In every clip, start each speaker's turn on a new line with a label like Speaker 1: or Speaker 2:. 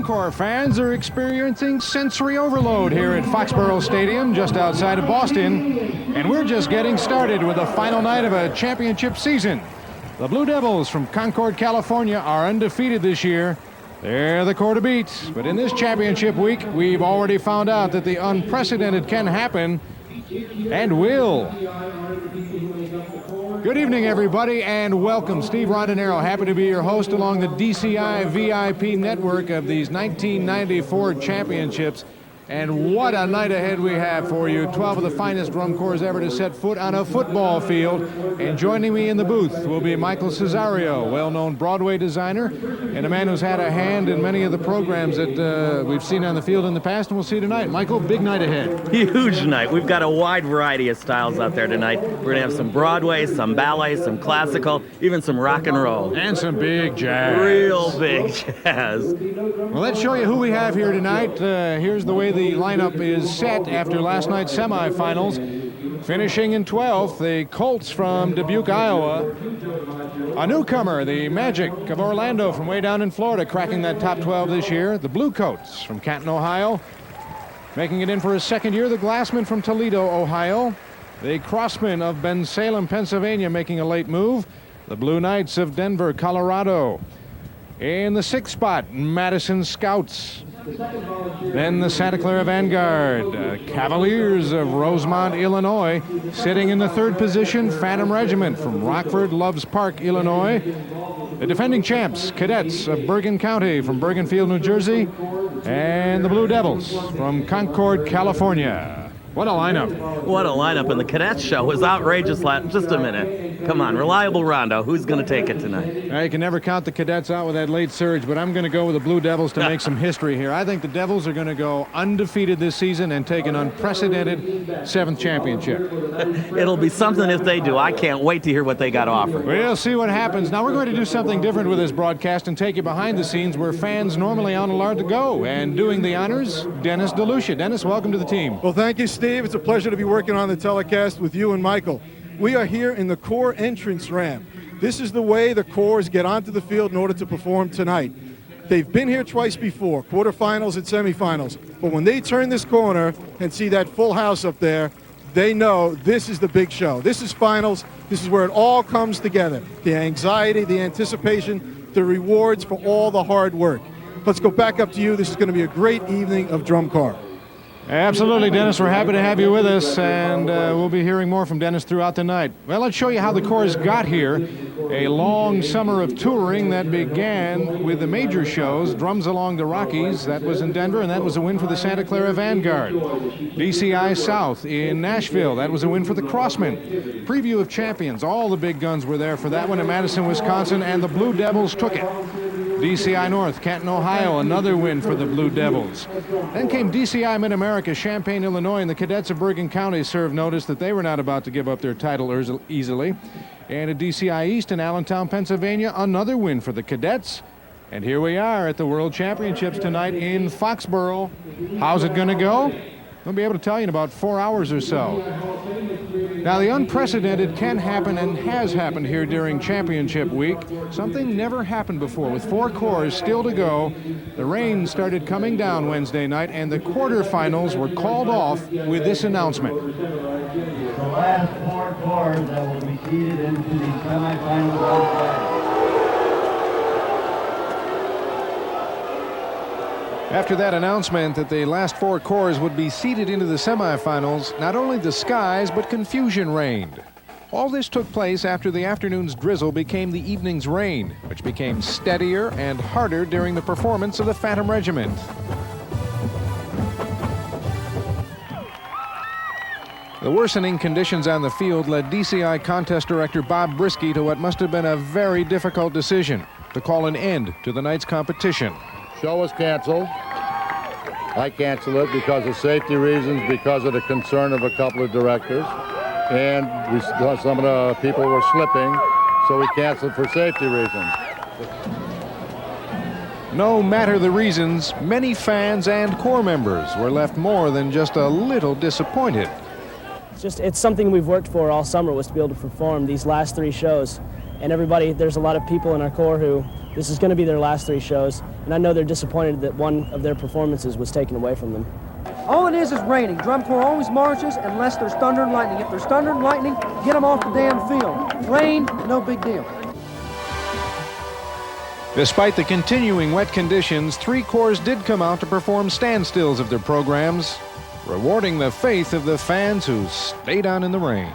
Speaker 1: Corps fans are experiencing sensory overload here at Foxborough Stadium just outside of Boston, and we're just getting started with the final night of a championship season. The Blue Devils from Concord, California are undefeated this year. They're the Corps to beat, but in this championship week, we've already found out that the unprecedented can happen and will. Good evening, everybody, and welcome. Steve Rondinero, happy to be your host along the DCI VIP network of these 1994 championships. And what a night ahead we have for you. 12 of the finest drum corps ever to set foot on a football field. And joining me in the booth will be Michael Cesario, well-known Broadway designer, and a man who's had a hand in many of the programs that we've seen on the field in the past and we'll see tonight. Michael, big night ahead.
Speaker 2: Huge night. We've got a wide variety of styles out there tonight. We're going to have some Broadway, some ballet, some classical, even some rock and roll.
Speaker 1: And some big jazz.
Speaker 2: Real big jazz.
Speaker 1: Well, let's show you who we have here tonight. Here's the way the lineup is set after last night's semifinals. Finishing in 12th, the Colts from Dubuque, Iowa. A newcomer, the Magic of Orlando from way down in Florida, cracking that top 12 this year. The Bluecoats from Canton, Ohio. Making it in for his second year, the Glassmen from Toledo, Ohio. The Crossmen of Bensalem, Pennsylvania, making a late move. The Blue Knights of Denver, Colorado. In the 6th spot, Madison Scouts. Then the Santa Clara Vanguard, Cavaliers of Rosemont, Illinois. Sitting in the 3rd position, Phantom Regiment from Rockford, Loves Park, Illinois. The defending champs, Cadets of Bergen County from Bergenfield, New Jersey. And the Blue Devils from Concord, California. What a lineup.
Speaker 2: What a lineup, and the Cadets show was outrageous. Just a minute. Come on, reliable Rondo. Who's going to take it tonight?
Speaker 1: You can never count the Cadets out with that late surge, but I'm going to go with the Blue Devils to make some history here. I think the Devils are going to go undefeated this season and take an unprecedented 7th championship.
Speaker 2: It'll be something if they do. I can't wait to hear what they got to offer.
Speaker 1: We'll see what happens. Now, we're going to do something different with this broadcast and take you behind the scenes where fans normally aren't allowed to go. And doing the honors, Dennis DeLucia. Dennis, welcome to the team.
Speaker 3: Well, thank you, Steve. It's a pleasure to be working on the telecast with you and Michael. We are here in the Corps entrance ramp. This is the way the Corps get onto the field in order to perform tonight. They've been here twice before, quarterfinals and semifinals. But when they turn this corner and see that full house up there, they know this is the big show. This is finals. This is where it all comes together. The anxiety, the anticipation, the rewards for all the hard work. Let's go back up to you. This is going to be a great evening of drum corps.
Speaker 1: Absolutely, Dennis. We're happy to have you with us, and we'll be hearing more from Dennis throughout the night. Well, let's show you how the Corps got here. A long summer of touring that began with the major shows, Drums Along the Rockies. That was in Denver, and that was a win for the Santa Clara Vanguard. DCI South in Nashville. That was a win for the Crossmen. Preview of Champions. All the big guns were there for that one in Madison, Wisconsin, and the Blue Devils took it. DCI North, Canton, Ohio, another win for the Blue Devils. Then came DCI Mid-America, Champaign, Illinois, and the Cadets of Bergen County served notice that they were not about to give up their title easily. And at DCI East in Allentown, Pennsylvania, another win for the Cadets. And here we are at the World Championships tonight in Foxborough. How's it going to go? We'll be able to tell you in about 4 hours or so. Now, the unprecedented can happen and has happened here during championship week. Something never happened before. With 4 corps still to go, the rain started coming down Wednesday night, and the quarterfinals were called off with this announcement.
Speaker 4: The last 4 corps that will be seeded into the semifinals on Friday.
Speaker 1: After that announcement that the last 4 corps would be seeded into the semifinals, not only the skies, but confusion reigned. All this took place after the afternoon's drizzle became the evening's rain, which became steadier and harder during the performance of the Phantom Regiment. The worsening conditions on the field led DCI contest director Bob Brisky to what must have been a very difficult decision: to call an end to the night's competition.
Speaker 5: Show was canceled. I canceled it because of safety reasons, because of the concern of a couple of directors, and some of the people were slipping, so we canceled for safety reasons.
Speaker 1: No matter the reasons, many fans and corps members were left more than just a little disappointed.
Speaker 6: It's something we've worked for all summer, was to be able to perform these last 3 shows. And everybody, there's a lot of people in our corps who This is going to be their last 3 shows, and I know they're disappointed that one of their performances was taken away from them.
Speaker 7: All it is raining. Drum Corps always marches unless there's thunder and lightning. If there's thunder and lightning, get them off the damn field. Rain, no big deal.
Speaker 1: Despite the continuing wet conditions, 3 corps did come out to perform standstills of their programs, rewarding the faith of the fans who stayed on in the rain.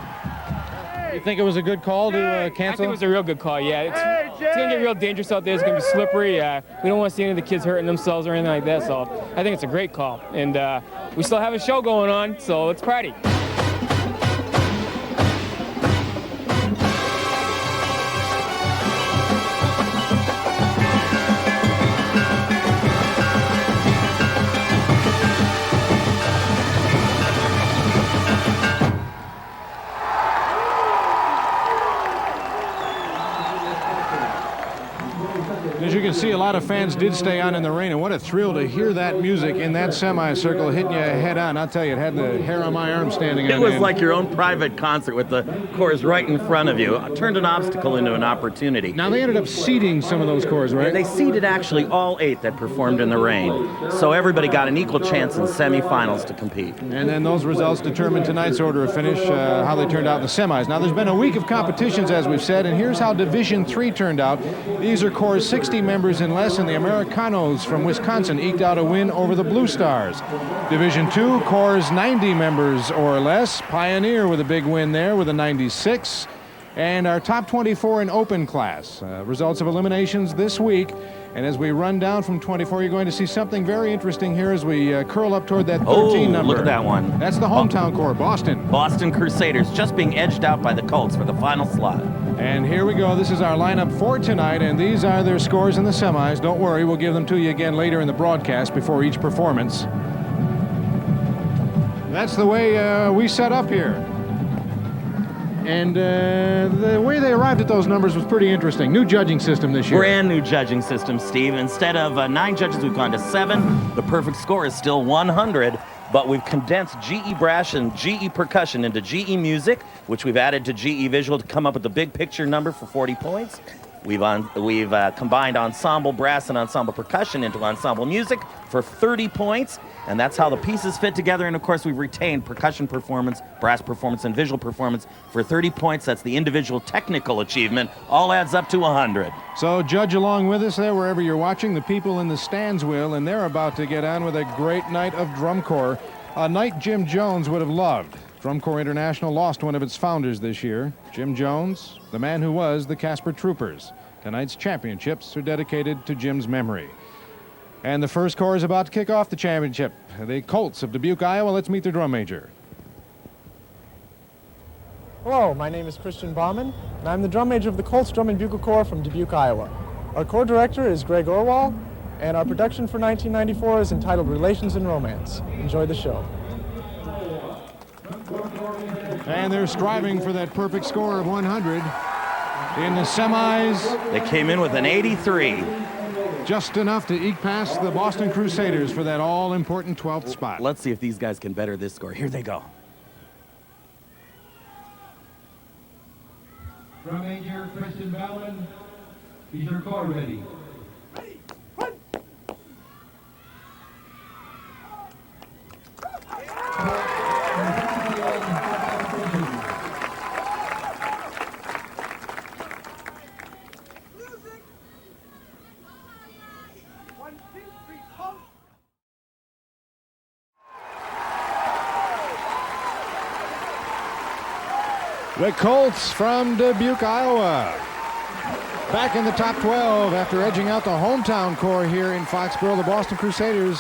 Speaker 1: You think it was a good call to cancel?
Speaker 8: I think it was a real good call, yeah. It's going to get real dangerous out there. It's going to be slippery. We don't want to see any of the kids hurting themselves or anything like that, so I think it's a great call. And we still have a show going on, so let's party.
Speaker 1: As you can see, a lot of fans did stay on in the rain, and what a thrill to hear that music in that semicircle hitting you head on. I'll tell you, it had the hair on my arm standing on
Speaker 2: It was
Speaker 1: end.
Speaker 2: like your own private concert with the corps right in front of you. Turned an obstacle into an opportunity.
Speaker 1: Now, they ended up seeding some of those corps, right?
Speaker 2: They seeded actually all 8 that performed in the rain. So everybody got an equal chance in semifinals to compete.
Speaker 1: And then those results determine tonight's order of finish, how they turned out in the semis. Now, there's been a week of competitions, as we've said, and here's how Division III turned out. These are corps 60 members and less, and the Americanos from Wisconsin eked out a win over the Blue Stars. Division II, corps 90 members or less. Pioneer with a big win there with a 96. And our top 24 in open class. Results of eliminations this week. And as we run down from 24, you're going to see something very interesting here as we curl up toward that 13 number.
Speaker 2: Look at that one.
Speaker 1: That's the hometown corps, Boston.
Speaker 2: Boston Crusaders just being edged out by the Colts for the final slot.
Speaker 1: And here we go. This is our lineup for tonight, and these are their scores in the semis. Don't worry, we'll give them to you again later in the broadcast before each performance. That's the way we set up here. And the way they arrived at those numbers was pretty interesting. New judging system this year.
Speaker 2: Brand new judging system, Steve. Instead of 9 judges, we've gone to 7. The perfect score is still 100, but we've condensed GE Brass and GE Percussion into GE Music, which we've added to GE Visual to come up with the big picture number for 40 points. We've combined Ensemble Brass and Ensemble Percussion into Ensemble Music for 30 points, and that's how the pieces fit together. And of course, we've retained percussion performance, brass performance, and visual performance for 30 points. That's the individual technical achievement. All adds up to 100.
Speaker 1: So judge along with us there wherever you're watching. The people in the stands will, and they're about to get on with a great night of drum corps. A night Jim Jones would have loved. Drum Corps International lost one of its founders this year. Jim Jones, the man who was the Casper Troopers. Tonight's championships are dedicated to Jim's memory. And the first corps is about to kick off the championship. The Colts of Dubuque, Iowa. Let's meet their drum major.
Speaker 9: Hello, my name is Christian Baumann, and I'm the drum major of the Colts Drum and Bugle Corps from Dubuque, Iowa. Our corps director is Greg Orwell, and our production for 1994 is entitled Relations and Romance. Enjoy the show.
Speaker 1: And they're striving for that perfect score of 100. In the semis,
Speaker 2: They came in with an 83.
Speaker 1: just enough to eke past the Boston Crusaders for that all-important 12th spot.
Speaker 2: Let's see if these guys can better this score. Here they go.
Speaker 10: Drum major Christian Baumann, is your corps ready?
Speaker 1: The Colts from Dubuque, Iowa. Back in the top 12 after edging out the hometown corps here in Foxborough. The Boston Crusaders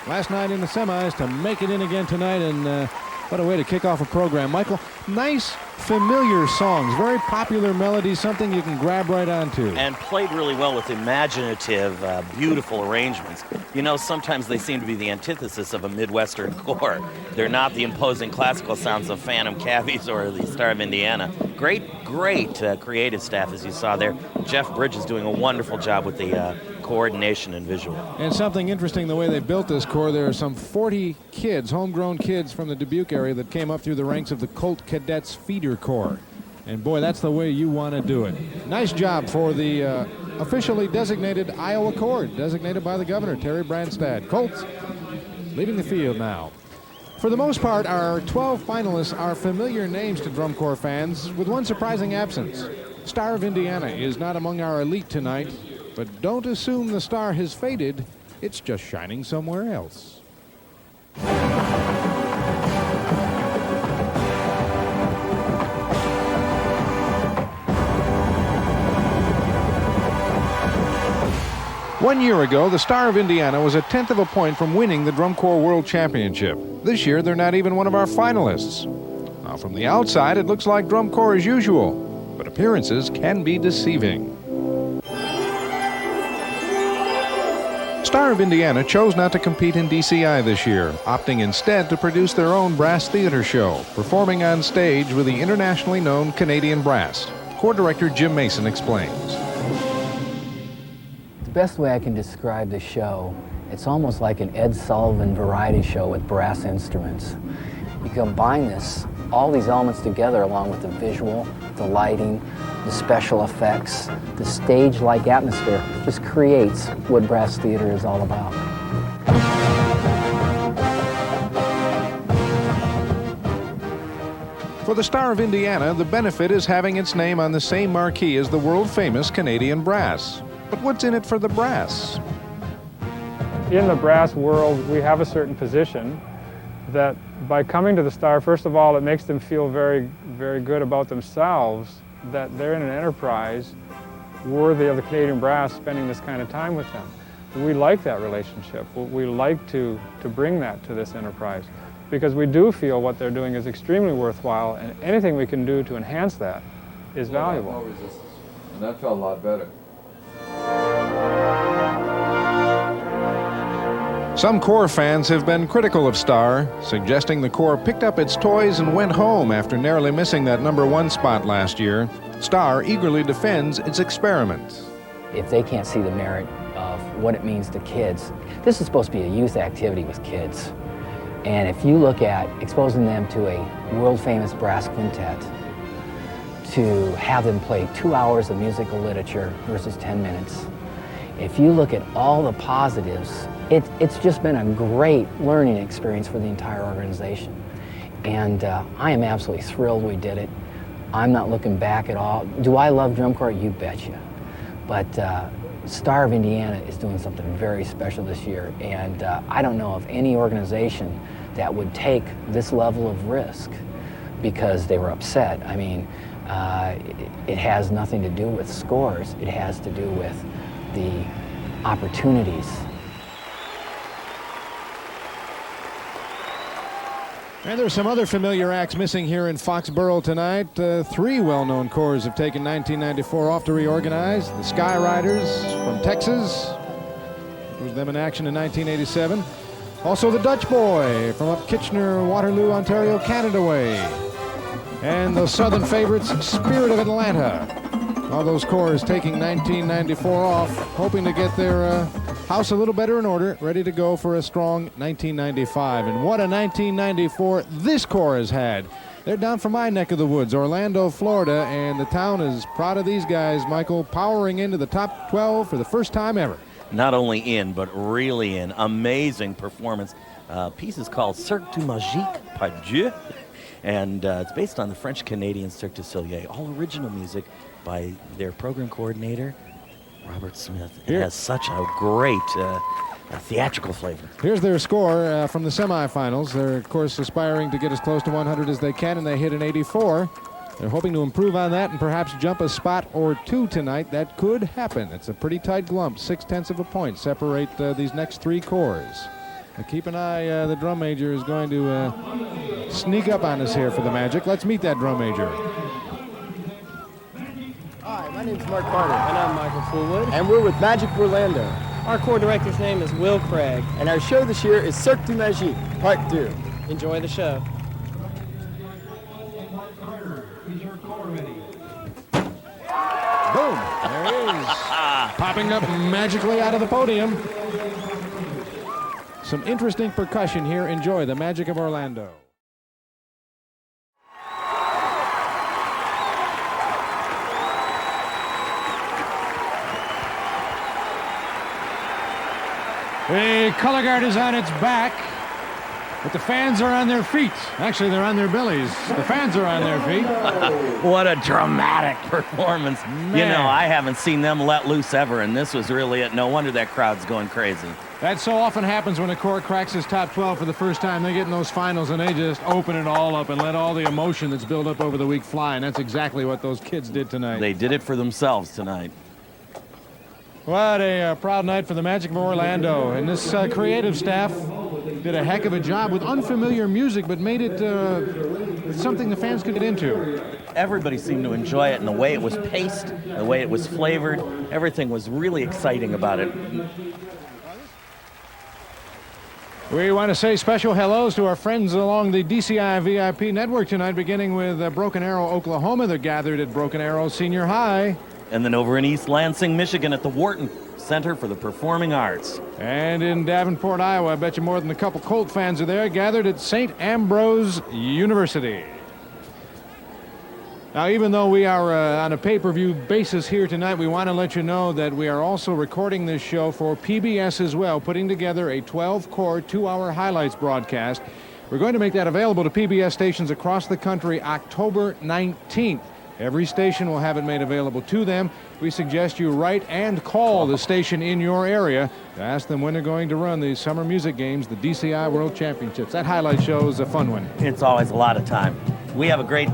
Speaker 1: last night in the semis to make it in again tonight, and what a way to kick off a program. Michael, nice, familiar songs, very popular melodies, something you can grab right onto.
Speaker 2: And played really well with imaginative, beautiful arrangements. You know, sometimes they seem to be the antithesis of a Midwestern corps. They're not the imposing classical sounds of Phantom Cabbies or the Star of Indiana. Great creative staff, as you saw there. Jeff Bridge is doing a wonderful job with the coordination and visual.
Speaker 1: And something interesting, the way they built this corps, there are some 40 kids, homegrown kids from the Dubuque area that came up through the ranks of the Colt Cadets feeder corps. And boy, that's the way you want to do it. Nice job for the officially designated Iowa Corps, designated by the governor, Terry Branstad. Colts leaving the field now. For the most part, our 12 finalists are familiar names to drum corps fans, with one surprising absence. Star of Indiana is not among our elite tonight, but don't assume the star has faded. It's just shining somewhere else. One year ago, the Star of Indiana was a 1/10 of a point from winning the Drum Corps World Championship. This year, they're not even one of our finalists. Now, from the outside, it looks like Drum Corps as usual, but appearances can be deceiving. Star of Indiana chose not to compete in DCI this year, opting instead to produce their own brass theater show, performing on stage with the internationally known Canadian Brass. Corps Director Jim Mason explains.
Speaker 11: The best way I can describe the show, it's almost like an Ed Sullivan variety show with brass instruments. You combine all these elements together along with the visual, the lighting, the special effects, the stage-like atmosphere, just creates what brass theater is all about.
Speaker 1: For the Star of Indiana, the benefit is having its name on the same marquee as the world-famous Canadian Brass. But what's in it for the brass?
Speaker 12: In the brass world, we have a certain position that by coming to the Star, first of all, it makes them feel very, very good about themselves, that they're in an enterprise worthy of the Canadian Brass spending this kind of time with them. We like that relationship. We like to bring that to this enterprise because we do feel what they're doing is extremely worthwhile, and anything we can do to enhance that is valuable.
Speaker 13: No resistance. And that felt a lot better.
Speaker 1: Some Corps fans have been critical of Star, suggesting the Corps picked up its toys and went home after narrowly missing that #1 spot last year. Star eagerly defends its experiment.
Speaker 11: If they can't see the merit of what it means to kids, this is supposed to be a youth activity with kids. And if you look at exposing them to a world-famous brass quintet, to have them play 2 hours of musical literature versus 10 minutes, if you look at all the positives, it's just been a great learning experience for the entire organization. And I am absolutely thrilled we did it. I'm not looking back at all. Do I love drum corps? You betcha. But Star of Indiana is doing something very special this year, and I don't know of any organization that would take this level of risk because they were upset. I mean, it has nothing to do with scores. It has to do with the opportunities.
Speaker 1: And there's some other familiar acts missing here in Foxborough tonight. 3 well-known corps have taken 1994 off to reorganize. The Sky Riders from Texas. It was them in action in 1987. Also the Dutch Boy from up Kitchener, Waterloo, Ontario, Canada way. And the Southern favorites, Spirit of Atlanta. All those corps taking 1994 off, hoping to get their house a little better in order, ready to go for a strong 1995. And what a 1994 this corps has had. They're down from my neck of the woods, Orlando, Florida, and the town is proud of these guys, Michael, powering into the top 12 for the first time ever.
Speaker 2: Not only in, but really in. Amazing performance. Piece is called Cirque du Magique par Dieu, and it's based on the French-Canadian Cirque du Soleil. All original music by their program coordinator, Robert Smith. It has such a great theatrical flavor.
Speaker 1: Here's their score from the semifinals. They're, of course, aspiring to get as close to 100 as they can, and they hit an 84. They're hoping to improve on that and perhaps jump a spot or two tonight. That could happen. It's a pretty tight glump. 6/10 of a point separate these next 3 corps. Now keep an eye. The drum major is going to sneak up on us here for the Magic. Let's meet that drum major.
Speaker 14: Hi, my name is Mark Carter.
Speaker 15: And I'm Michael Fullwood.
Speaker 14: And we're with Magic Orlando.
Speaker 15: Our corps director's name is Will Craig.
Speaker 14: And our show this year is Cirque du Magique, Part 2.
Speaker 15: Enjoy the show.
Speaker 1: Boom! There he is. Popping up magically out of the podium. Some interesting percussion here. Enjoy the magic of Orlando. The Colorhguard is on its back, but the fans are on their feet. Actually, they're on their bellies. The fans are on their feet.
Speaker 2: What a dramatic performance.
Speaker 1: Man.
Speaker 2: You know, I haven't seen them let loose ever, and this was really it. No wonder that crowd's going crazy.
Speaker 1: That so often happens when a corps cracks his top 12 for the first time. They get in those finals and they just open it all up and let all the emotion that's built up over the week fly, and that's exactly what those kids did tonight.
Speaker 2: They did it for themselves tonight.
Speaker 1: What a proud night for the Magic of Orlando. And this creative staff did a heck of a job with unfamiliar music, but made it something the fans could get into.
Speaker 2: Everybody seemed to enjoy it, and the way it was paced, the way it was flavored, everything was really exciting about it.
Speaker 1: We want to say special hellos to our friends along the DCI VIP network tonight, beginning with Broken Arrow, Oklahoma. They're gathered at Broken Arrow Senior High.
Speaker 2: And then over in East Lansing, Michigan at the Wharton Center for the Performing Arts.
Speaker 1: And in Davenport, Iowa, I bet you more than a couple Colt fans are there, gathered at St. Ambrose University. Now, even though we are on a pay-per-view basis here tonight, we want to let you know that we are also recording this show for PBS as well, putting together a 12-core, 2-hour highlights broadcast. We're going to make that available to PBS stations across the country October 19th. Every station will have it made available to them. We suggest you write and call the station in your area to ask them when they're going to run the Summer Music Games, the DCI World Championships. That highlight show is a fun one.
Speaker 2: It's always a lot of time. We have a great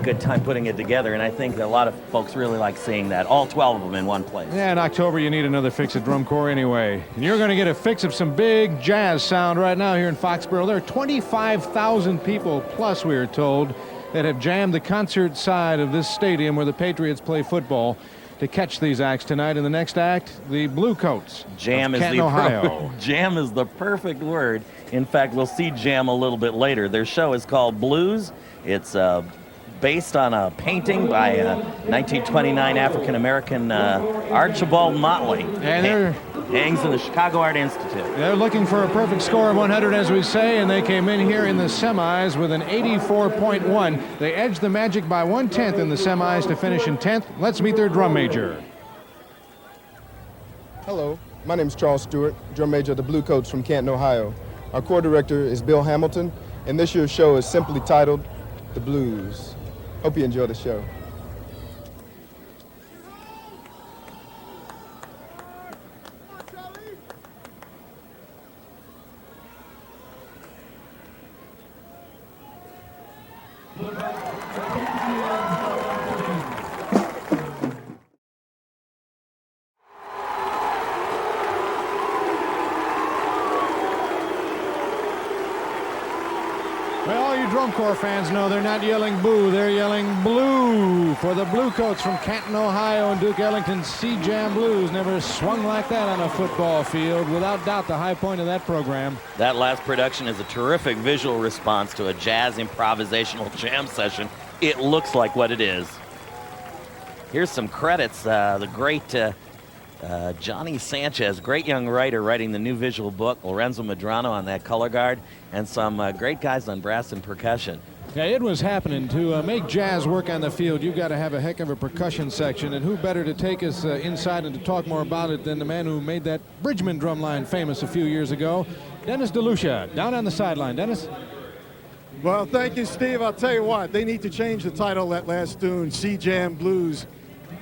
Speaker 2: good time putting it together, and I think that a lot of folks really like seeing that. All 12 of them in one place.
Speaker 1: Yeah, in October you need another fix at Drum Corps anyway. And you're going to get a fix of some big jazz sound right now here in Foxborough. There are 25,000 people plus, we are told, that have jammed the concert side of this stadium where the Patriots play football to catch these acts tonight. In the next act, the Bluecoats.
Speaker 2: Jam is
Speaker 1: Ohio.
Speaker 2: Jam is the perfect word. In fact, we'll see jam a little bit later. Their show is called Blues. It's based on a painting by 1929 African-American Archibald Motley.
Speaker 1: And
Speaker 2: hangs in the Chicago Art Institute.
Speaker 1: They're looking for a perfect score of 100, as we say, and they came in here in the semis with an 84.1. They edged the Magic by 1/10 in the semis to finish in 10th. Let's meet their drum major.
Speaker 14: Hello, my name is Charles Stewart, drum major of the Bluecoats from Canton, Ohio. Our corps director is Bill Hamilton, and this year's show is simply titled The Blues. Hope you enjoy the show.
Speaker 1: Well, all you drum corps fans know they're not yelling boo, they're yelling blue for the Bluecoats from Canton, Ohio, and Duke Ellington's C-Jam Blues. Never swung like that on a football field. Without doubt, the high point of that program.
Speaker 2: That last production is a terrific visual response to a jazz improvisational jam session. It looks like what it is. Here's some credits. The great Johnny Sanchez, great young writer, writing the new visual book. Lorenzo Medrano on that color guard, and some great guys on brass and percussion.
Speaker 1: Yeah, it was happening. To make jazz work on the field, you've got to have a heck of a percussion section, and who better to take us inside and to talk more about it than the man who made that Bridgman drum line famous a few years ago, Dennis DeLucia, down on the sideline. Dennis?
Speaker 3: Well, thank you, Steve. I'll tell you what, they need to change the title of that last tune, C-Jam Blues,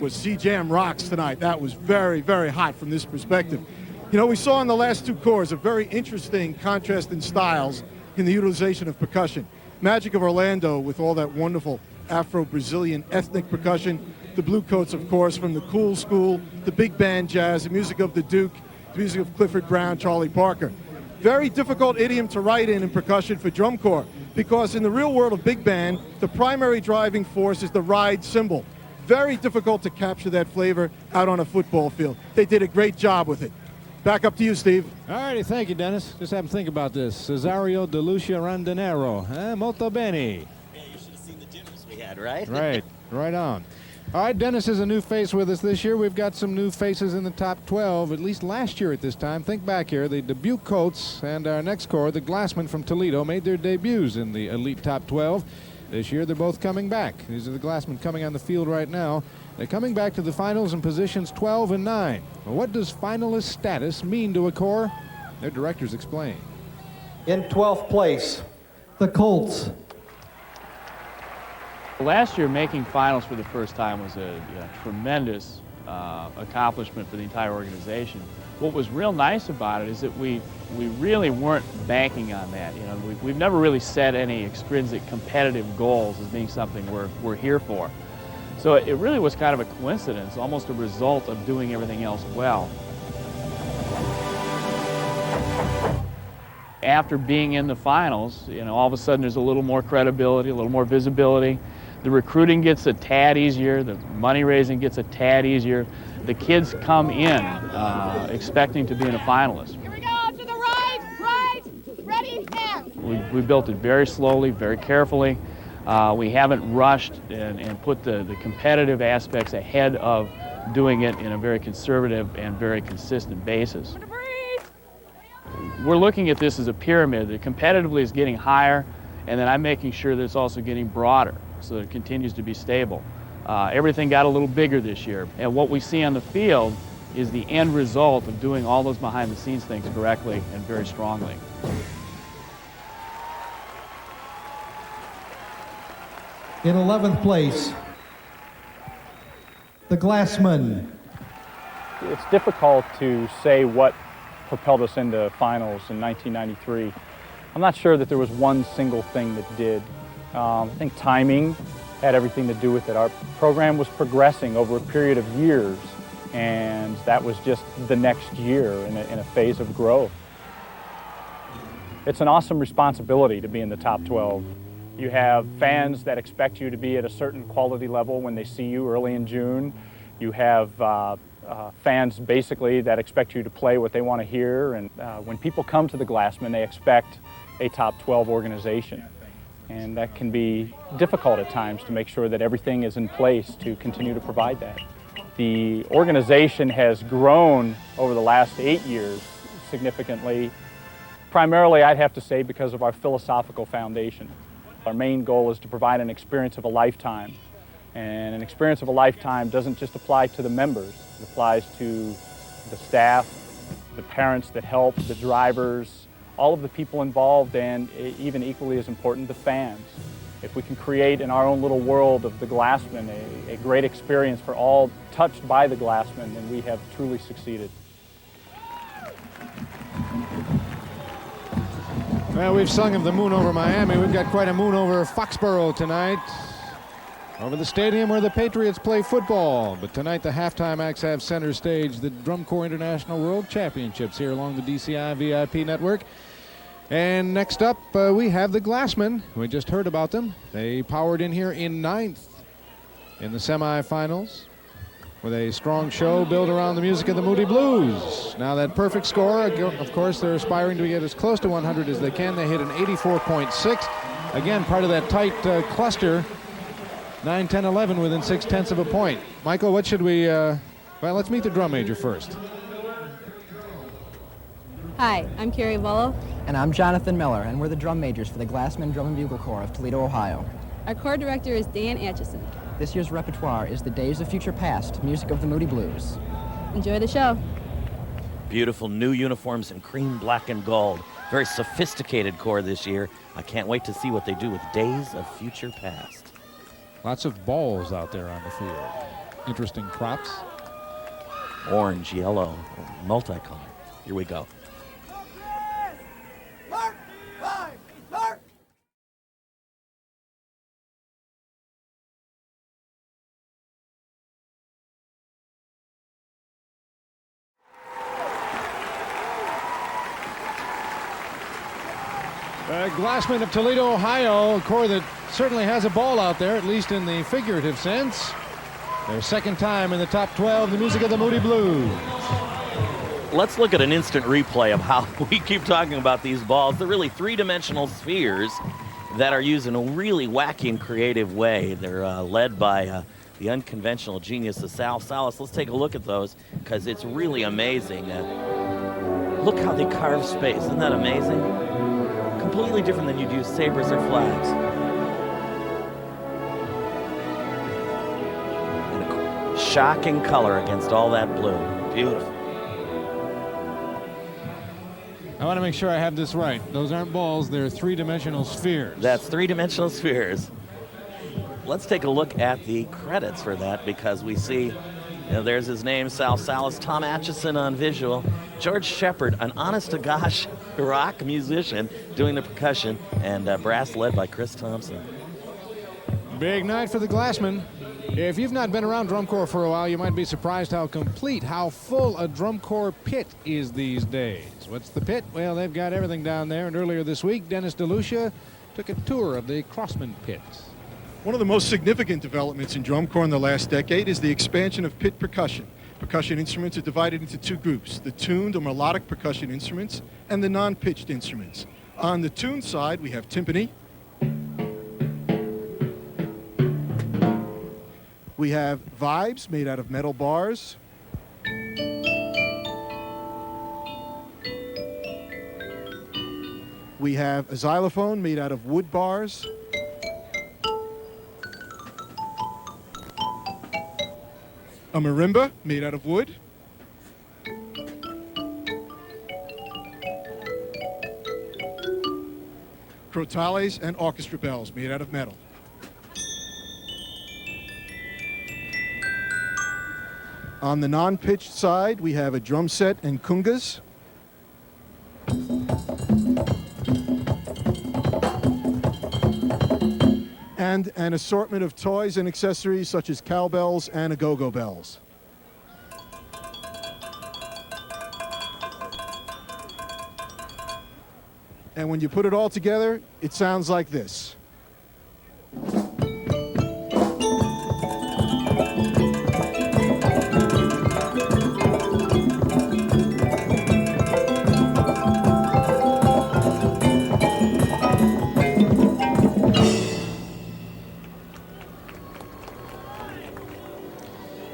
Speaker 3: was C-Jam Rocks tonight. That was very, very hot from this perspective. You know, we saw in the last two corps a very interesting contrast in styles in the utilization of percussion. Magic of Orlando with all that wonderful Afro-Brazilian ethnic percussion. The Bluecoats, of course, from the cool school, the big band jazz, the music of the Duke, the music of Clifford Brown, Charlie Parker. Very difficult idiom to write in percussion for drum corps, because in the real world of big band, the primary driving force is the ride cymbal. Very difficult to capture that flavor out on a football field. They did a great job with it. Back up to you, Steve.
Speaker 1: All righty, thank you, Dennis. Just have to think about this. Cesario DeLucia Randonero. Molto bene.
Speaker 2: Yeah, you should have seen the dinners we had, right?
Speaker 1: Right, right on. All right, Dennis is a new face with us this year. We've got some new faces in the top 12, at least last year at this time. Think back here, the Dubuque Colts and our next corps, the Glassmen from Toledo, made their debuts in the elite top 12. This year, they're both coming back. These are the Glassmen coming on the field right now. They're coming back to the finals in positions 12 and 9. Well, what does finalist status mean to a corps? Their directors explain.
Speaker 16: In 12th place, the Colts.
Speaker 17: Last year, making finals for the first time was a tremendous accomplishment for the entire organization. What was real nice about it is that we really weren't banking on that. You know, we've never really set any extrinsic competitive goals as being something we're here for. So it really was kind of a coincidence, almost a result of doing everything else well. After being in the finals, you know, all of a sudden there's a little more credibility, a little more visibility. The recruiting gets a tad easier, the money raising gets a tad easier. The kids come in expecting to be in a finalist.
Speaker 18: Here we go, to the right, ready, and.
Speaker 17: We built it very slowly, very carefully. We haven't rushed and put the competitive aspects ahead of doing it in a very conservative and very consistent basis. We're looking at this as a pyramid that competitively is getting higher, and then I'm making sure that it's also getting broader so that it continues to be stable. Everything got a little bigger this year, and what we see on the field is the end result of doing all those behind-the-scenes things correctly and very strongly.
Speaker 16: In 11th place, the Glassmen.
Speaker 12: It's difficult to say what propelled us into finals in 1993. I'm not sure that there was one single thing that did. I think timing had everything to do with it. Our program was progressing over a period of years, and that was just the next year in a phase of growth. It's an awesome responsibility to be in the top 12. You have fans that expect you to be at a certain quality level when they see you early in June. You have fans basically that expect you to play what they want to hear, and when people come to the Glassmen, they expect a top 12 organization. And that can be difficult at times to make sure that everything is in place to continue to provide that. The organization has grown over the last 8 years significantly, primarily I'd have to say because of our philosophical foundation. Our main goal is to provide an experience of a lifetime. And an experience of a lifetime doesn't just apply to the members, it applies to the staff, the parents that help, the drivers, all of the people involved, and even equally as important, the fans. If we can create in our own little world of the Glassmen a great experience for all touched by the Glassmen, then we have truly succeeded.
Speaker 1: Well, we've sung of the moon over Miami. We've got quite a moon over Foxborough tonight. Over the stadium where the Patriots play football. But tonight the halftime acts have center stage the Drum Corps International World Championships here along the DCI VIP network. And next up we have the Glassmen. We just heard about them. They powered in here in 9th in the semifinals with a strong show built around the music of the Moody Blues. Now that perfect score, of course, they're aspiring to get as close to 100 as they can. They hit an 84.6. Again, part of that tight cluster. 9, 10, 11 within 0.6 of a point. Michael, what should we, well, let's meet the drum major first.
Speaker 19: Hi, I'm Carrie Bullo.
Speaker 20: And I'm Jonathan Miller, and we're the drum majors for the Glassmen Drum and Bugle Corps of Toledo, Ohio.
Speaker 19: Our corps director is Dan Atchison.
Speaker 20: This year's repertoire is The Days of Future Past, music of the Moody Blues.
Speaker 19: Enjoy the show.
Speaker 2: Beautiful new uniforms in cream, black, and gold. Very sophisticated corps this year. I can't wait to see what they do with Days of Future Past.
Speaker 1: Lots of balls out there on the field. Interesting props.
Speaker 2: Orange, yellow, multicolored. Here we go.
Speaker 1: Glassmen of Toledo, Ohio, a corps that certainly has a ball out there, at least in the figurative sense. Their second time in the top 12, the music of the Moody Blues.
Speaker 2: Let's look at an instant replay of how we keep talking about these balls. They're really three-dimensional spheres that are used in a really wacky and creative way. They're led by the unconventional genius of Sal Salas. Let's take a look at those because it's really amazing. Look how they carve space. Isn't that amazing? Completely different than you'd use sabers or flags. And a shocking color against all that blue. Beautiful.
Speaker 1: I want to make sure I have this right. Those aren't balls, they're three-dimensional spheres.
Speaker 2: That's three-dimensional spheres. Let's take a look at the credits for that, because we see, there's his name, Sal Salas, Tom Atchison on visual, George Shepard, an honest-to-gosh rock musician doing the percussion, and brass led by Chris Thompson.
Speaker 1: Big night for the Glassmen. If you've not been around drum corps for a while, you might be surprised how complete, how full a drum corps pit is these days. What's the pit? Well, they've got everything down there, and earlier this week, Dennis DeLucia took a tour of the Crossmen pit.
Speaker 3: One of the most significant developments in drum corps in the last decade is the expansion of pit percussion. Percussion instruments are divided into two groups, the tuned or melodic percussion instruments and the non-pitched instruments. On the tuned side, we have timpani. We have vibes made out of metal bars. We have a xylophone made out of wood bars. A marimba made out of wood. Crotales and orchestra bells made out of metal. On the non-pitched side, we have a drum set and kungas. And an assortment of toys and accessories such as cowbells and go-go bells. And when you put it all together, it sounds like this.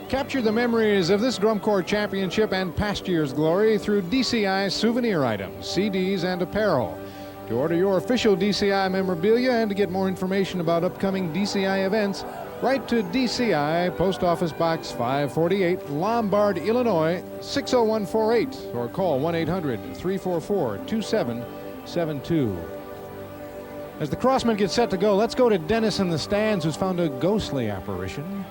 Speaker 1: Capture the memories of this drum corps championship and past year's glory through DCI souvenir items, CDs, and apparel. To order your official DCI memorabilia and to get more information about upcoming DCI events, write to DCI, Post Office Box 548, Lombard, Illinois 60148, or call 1-800-344-2772. As the Crossmen get set to go, let's go to Dennis in the stands, who's found a ghostly apparition.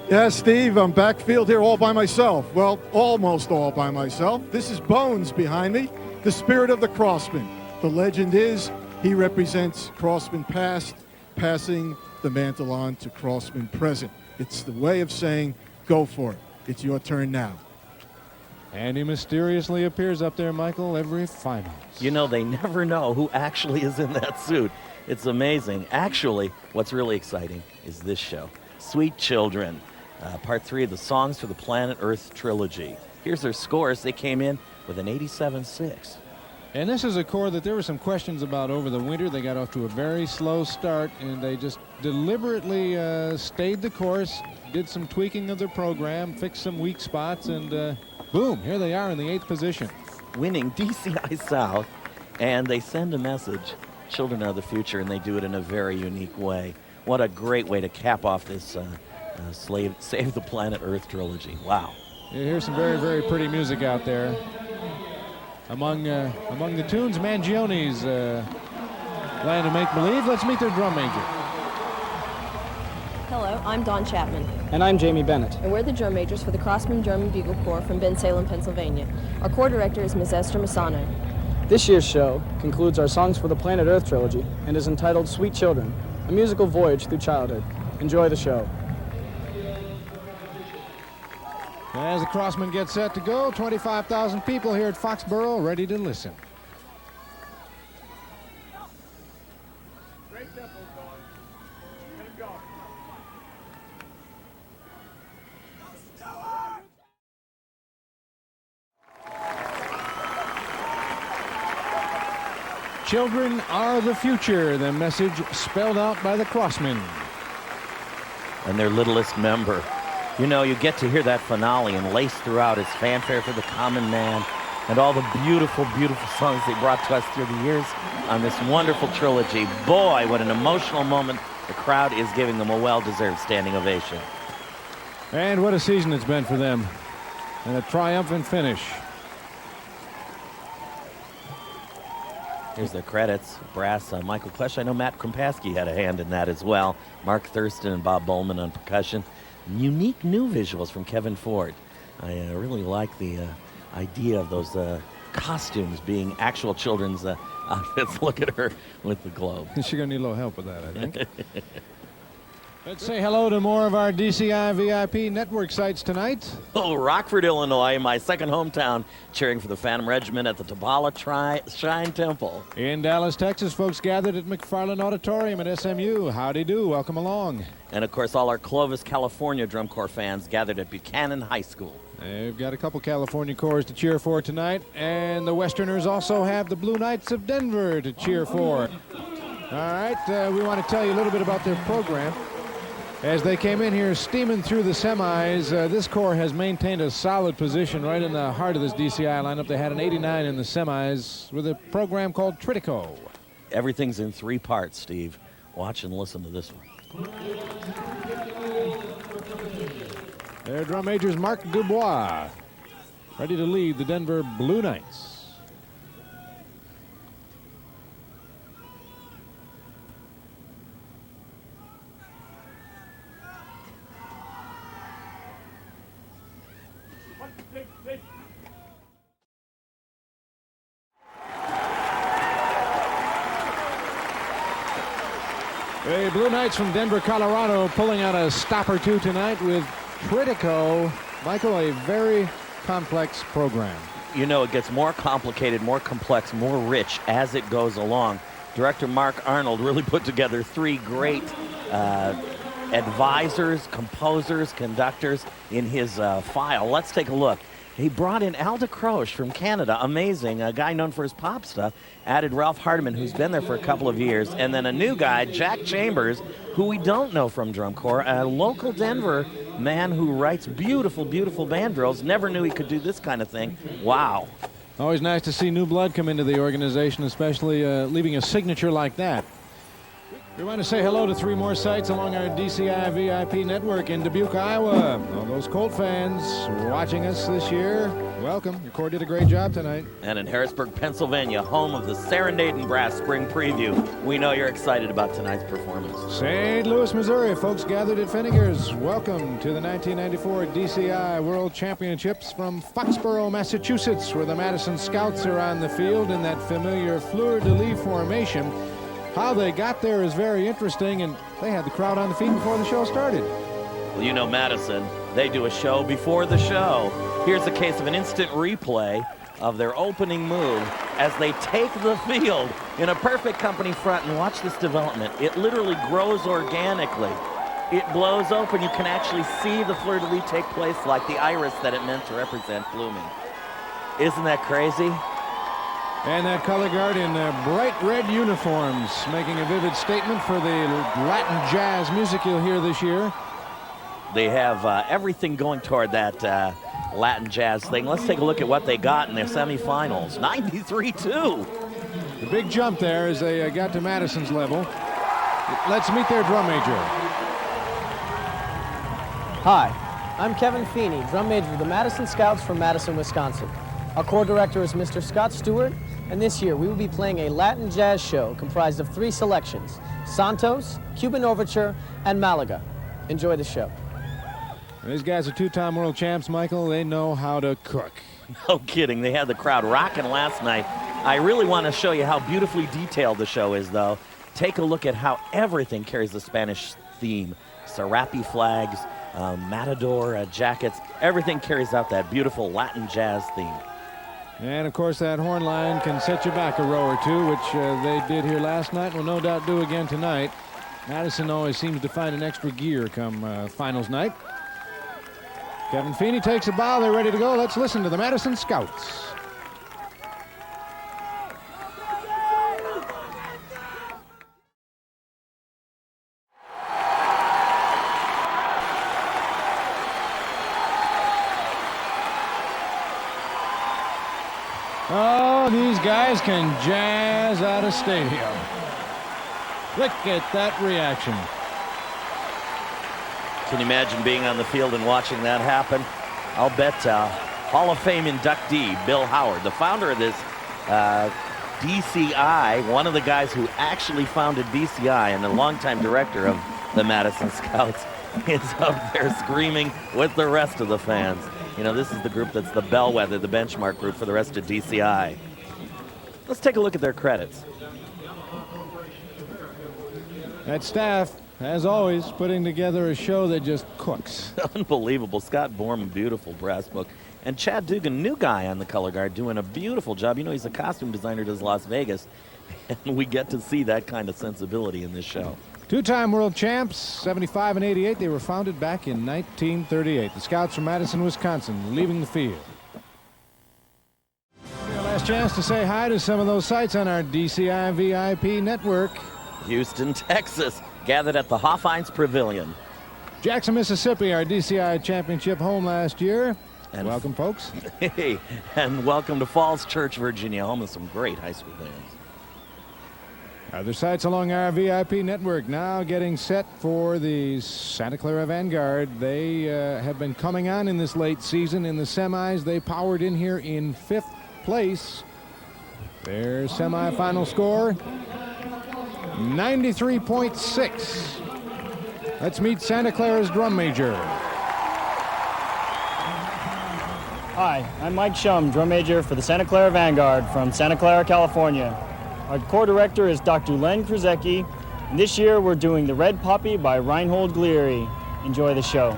Speaker 3: Yeah, Steve, I'm backfield here all by myself. Well, almost all by myself. This is Bones behind me, the spirit of the Crossmen. The legend is he represents Crossmen past, passing the mantle on to Crossmen present. It's the way of saying, go for it. It's your turn now.
Speaker 1: And he mysteriously appears up there, Michael, every finals.
Speaker 2: You know, they never know who actually is in that suit. It's amazing. Actually, what's really exciting is this show, Sweet Children. Part 3 of the Songs for the Planet Earth trilogy. Here's their scores. They came in with an 87.6.
Speaker 1: And this is a corps that there were some questions about over the winter. They got off to a very slow start, and they just deliberately stayed the course, did some tweaking of their program, fixed some weak spots, and boom, here they are in the 8th position.
Speaker 2: Winning DCI South, and they send a message, children are the future, and they do it in a very unique way. What a great way to cap off this Save the Planet Earth trilogy. Wow.
Speaker 1: Yeah, here's some very, very pretty music out there. Among the tunes, Mangione's Land of Make Believe. Let's meet their drum major.
Speaker 21: Hello, I'm Dawn Chapman.
Speaker 15: And I'm Jamie Bennett.
Speaker 21: And we're the drum majors for the Crossmen Drum and Bugle Corps from Bensalem, Pennsylvania. Our corps director is Ms. Esther Masano.
Speaker 15: This year's show concludes our Songs for the Planet Earth trilogy and is entitled Sweet Children, a musical voyage through childhood. Enjoy the show.
Speaker 1: As the Crossmen get set to go, 25,000 people here at Foxborough ready to listen.
Speaker 12: Great tempo, Dawn. Get him going.
Speaker 1: Children are the future, the message spelled out by the Crossmen.
Speaker 2: And their littlest member. You know, you get to hear that finale and lace throughout its fanfare for the common man and all the beautiful, beautiful songs they brought to us through the years on this wonderful trilogy. Boy, what an emotional moment. The crowd is giving them a well-deserved standing ovation.
Speaker 1: And what a season it's been for them. And a triumphant finish.
Speaker 2: Here's the credits. Brass, Michael Klesch. I know Matt Krimpaski had a hand in that as well. Mark Thurston and Bob Bowman on percussion. Unique new visuals from Kevin Ford. I really like the idea of those costumes being actual children's outfits. Look at her with the globe.
Speaker 1: She's going to need a little help with that, I think. Let's say hello to more of our DCI VIP network sites tonight.
Speaker 2: Oh, Rockford, Illinois, my second hometown, cheering for the Phantom Regiment at the Tabala Shrine Temple.
Speaker 1: In Dallas, Texas, folks gathered at McFarland Auditorium at SMU. Howdy do, welcome along.
Speaker 2: And of course, all our Clovis, California Drum Corps fans gathered at Buchanan High School.
Speaker 1: We've got a couple California Corps to cheer for tonight, and the Westerners also have the Blue Knights of Denver to cheer for. All right, we want to tell you a little bit about their program. As they came in here steaming through the semis, this Corps has maintained a solid position right in the heart of this DCI lineup. They had an 89 in the semis with a program called Tritico.
Speaker 2: Everything's in 3 parts, Steve. Watch and listen to this one.
Speaker 1: Their drum major's Mark Dubois, ready to lead the Denver Blue Knights. The Blue Knights from Denver, Colorado, pulling out a stop or two tonight with Tritico. Michael, a very complex program.
Speaker 2: You know, it gets more complicated, more complex, more rich as it goes along. Director Mark Arnold really put together 3 great advisors, composers, conductors in his file. Let's take a look. He brought in Al DeCroche from Canada, amazing, a guy known for his pop stuff. Added Ralph Hardiman, who's been there for a couple of years, and then a new guy, Jack Chambers, who we don't know from Drum Corps, a local Denver man who writes beautiful, beautiful band drills. Never knew he could do this kind of thing. Wow.
Speaker 1: Always nice to see new blood come into the organization, especially leaving a signature like that. We want to say hello to 3 more sites along our DCI VIP network in Dubuque, Iowa. All those Colt fans watching us this year, welcome. Your Corps did a great job tonight.
Speaker 2: And in Harrisburg, Pennsylvania, home of the Serenade Brass Spring Preview, we know you're excited about tonight's performance.
Speaker 1: St. Louis, Missouri, folks gathered at Finnegan's. Welcome to the 1994 DCI World Championships from Foxborough, Massachusetts, where the Madison Scouts are on the field in that familiar fleur-de-lis formation. How they got there is very interesting, and they had the crowd on the feet before the show started.
Speaker 2: Well, you know Madison, they do a show before the show. Here's a case of an instant replay of their opening move as they take the field in a perfect company front, and watch this development. It literally grows organically. It blows open. You can actually see the fleur-de-lis take place like the iris that it meant to represent blooming. Isn't that crazy?
Speaker 1: And that color guard in bright red uniforms, making a vivid statement for the Latin jazz music you'll hear this year.
Speaker 2: They have everything going toward that Latin jazz thing. Let's take a look at what they got in their semifinals. 93-2.
Speaker 1: The big jump there as they got to Madison's level. Let's meet their drum major.
Speaker 15: Hi, I'm Kevin Feeney, drum major of the Madison Scouts from Madison, Wisconsin. Our Corps director is Mr. Scott Stewart, and this year we will be playing a Latin jazz show comprised of 3 selections: Santos, Cuban Overture, and Malaga. Enjoy the show.
Speaker 1: These guys are 2-time world champs, Michael. They know how to cook.
Speaker 2: No kidding. They had the crowd rocking last night. I really want to show you how beautifully detailed the show is, though. Take a look at how everything carries the Spanish theme. Serape flags, matador jackets. Everything carries out that beautiful Latin jazz theme.
Speaker 1: And, of course, that horn line can set you back a row or two, which they did here last night. Will no doubt do again tonight. Madison always seems to find an extra gear come finals night. Kevin Feeney takes a bow. They're ready to go. Let's listen to the Madison Scouts. Oh, these guys can jazz out a stadium. Look at that reaction.
Speaker 2: Can you imagine being on the field and watching that happen? I'll bet Hall of Fame inductee Bill Howard, the founder of this DCI, one of the guys who actually founded DCI and a longtime director of the Madison Scouts, is up there screaming with the rest of the fans. You know, this is the group that's the bellwether, the benchmark group for the rest of DCI. Let's take a look at their credits.
Speaker 1: That staff, as always, putting together a show that just cooks.
Speaker 2: Unbelievable. Scott Borman, beautiful brass book. And Chad Dugan, new guy on the Color Guard, doing a beautiful job. You know, he's a costume designer, does Las Vegas, and we get to see that kind of sensibility in this show.
Speaker 1: Two-time world champs, 75 and 88. They were founded back in 1938. The Scouts from Madison, Wisconsin, leaving the field. Our last chance to say hi to some of those sites on our DCI VIP network.
Speaker 2: Houston, Texas, gathered at the Hofheinz Pavilion.
Speaker 1: Jackson, Mississippi, our DCI championship home last year. And welcome, folks.
Speaker 2: Hey, and welcome to Falls Church, Virginia, home of some great high school bands.
Speaker 1: Other sites along our VIP network now getting set for the Santa Clara Vanguard. They have been coming on in this late season. In the semis, they powered in here in 5th place. Their semifinal score, 93.6. Let's meet Santa Clara's drum major.
Speaker 4: Hi, I'm Mike Shum, drum major for the Santa Clara Vanguard from Santa Clara, California. Our corps director is Dr. Len Kruzecki, and this year we're doing The Red Poppy by Reinhold Glieri. Enjoy the show.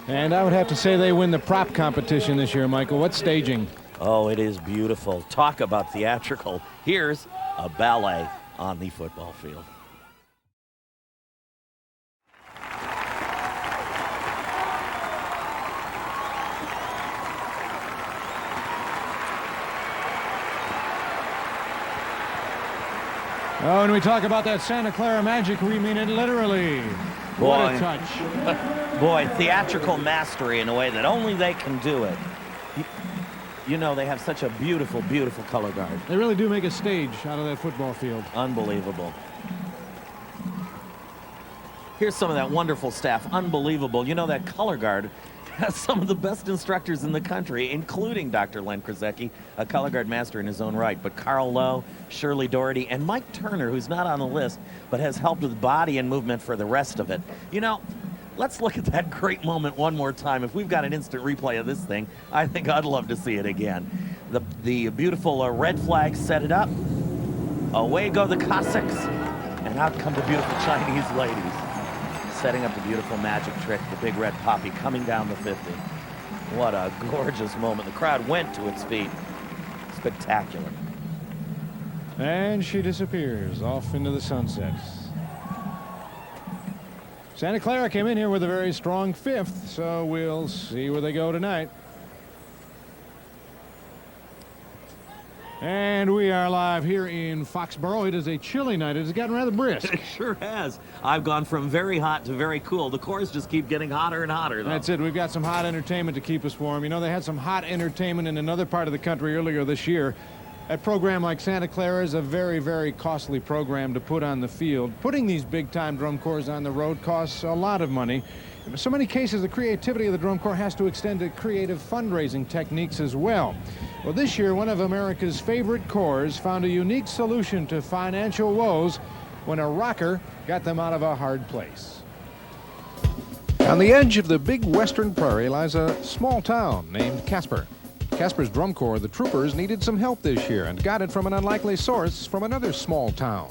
Speaker 1: And I would have to say they win the prop competition this year, Michael. What staging?
Speaker 2: Oh, it is beautiful. Talk about theatrical. Here's a ballet on the football field.
Speaker 1: Oh, and we talk about that Santa Clara magic, we mean it literally.
Speaker 2: Boy,
Speaker 1: what a touch.
Speaker 2: Boy, theatrical mastery in a way that only they can do it. You know, they have such a beautiful, beautiful color guard.
Speaker 1: They really do make a stage out of that football field.
Speaker 2: Unbelievable. Here's some of that wonderful staff. Unbelievable. You know, that color guard has some of the best instructors in the country, including Dr. Len Kruzecki, a color guard master in his own right. But Carl Lowe, Shirley Doherty, and Mike Turner, who's not on the list, but has helped with body and movement for the rest of it. You know, let's look at that great moment one more time. If we've got an instant replay of this thing, I think I'd love to see it again. The beautiful red flag set it up. Away go the Cossacks, and out come the beautiful Chinese ladies, setting up the beautiful magic trick, the big red poppy coming down the 50. What a gorgeous moment. The crowd went to its feet. Spectacular.
Speaker 1: And she disappears off into the sunset. Santa Clara came in here with a very strong 5th, so we'll see where they go tonight. And we are live here in Foxborough. It is a chilly night. It has gotten rather brisk.
Speaker 2: It sure has. I've gone from very hot to very cool. The cores just keep getting hotter and hotter, though.
Speaker 1: That's it. We've got some hot entertainment to keep us warm. You know, they had some hot entertainment in another part of the country earlier this year. A program like Santa Clara is a very, very costly program to put on the field. Putting these big-time drum corps on the road costs a lot of money. In so many cases, the creativity of the drum corps has to extend to creative fundraising techniques as well. Well, this year, one of America's favorite corps found a unique solution to financial woes when a rocker got them out of a hard place. On the edge of the big western prairie lies a small town named Casper. Casper's drum corps, the Troopers, needed some help this year and got it from an unlikely source from another small town.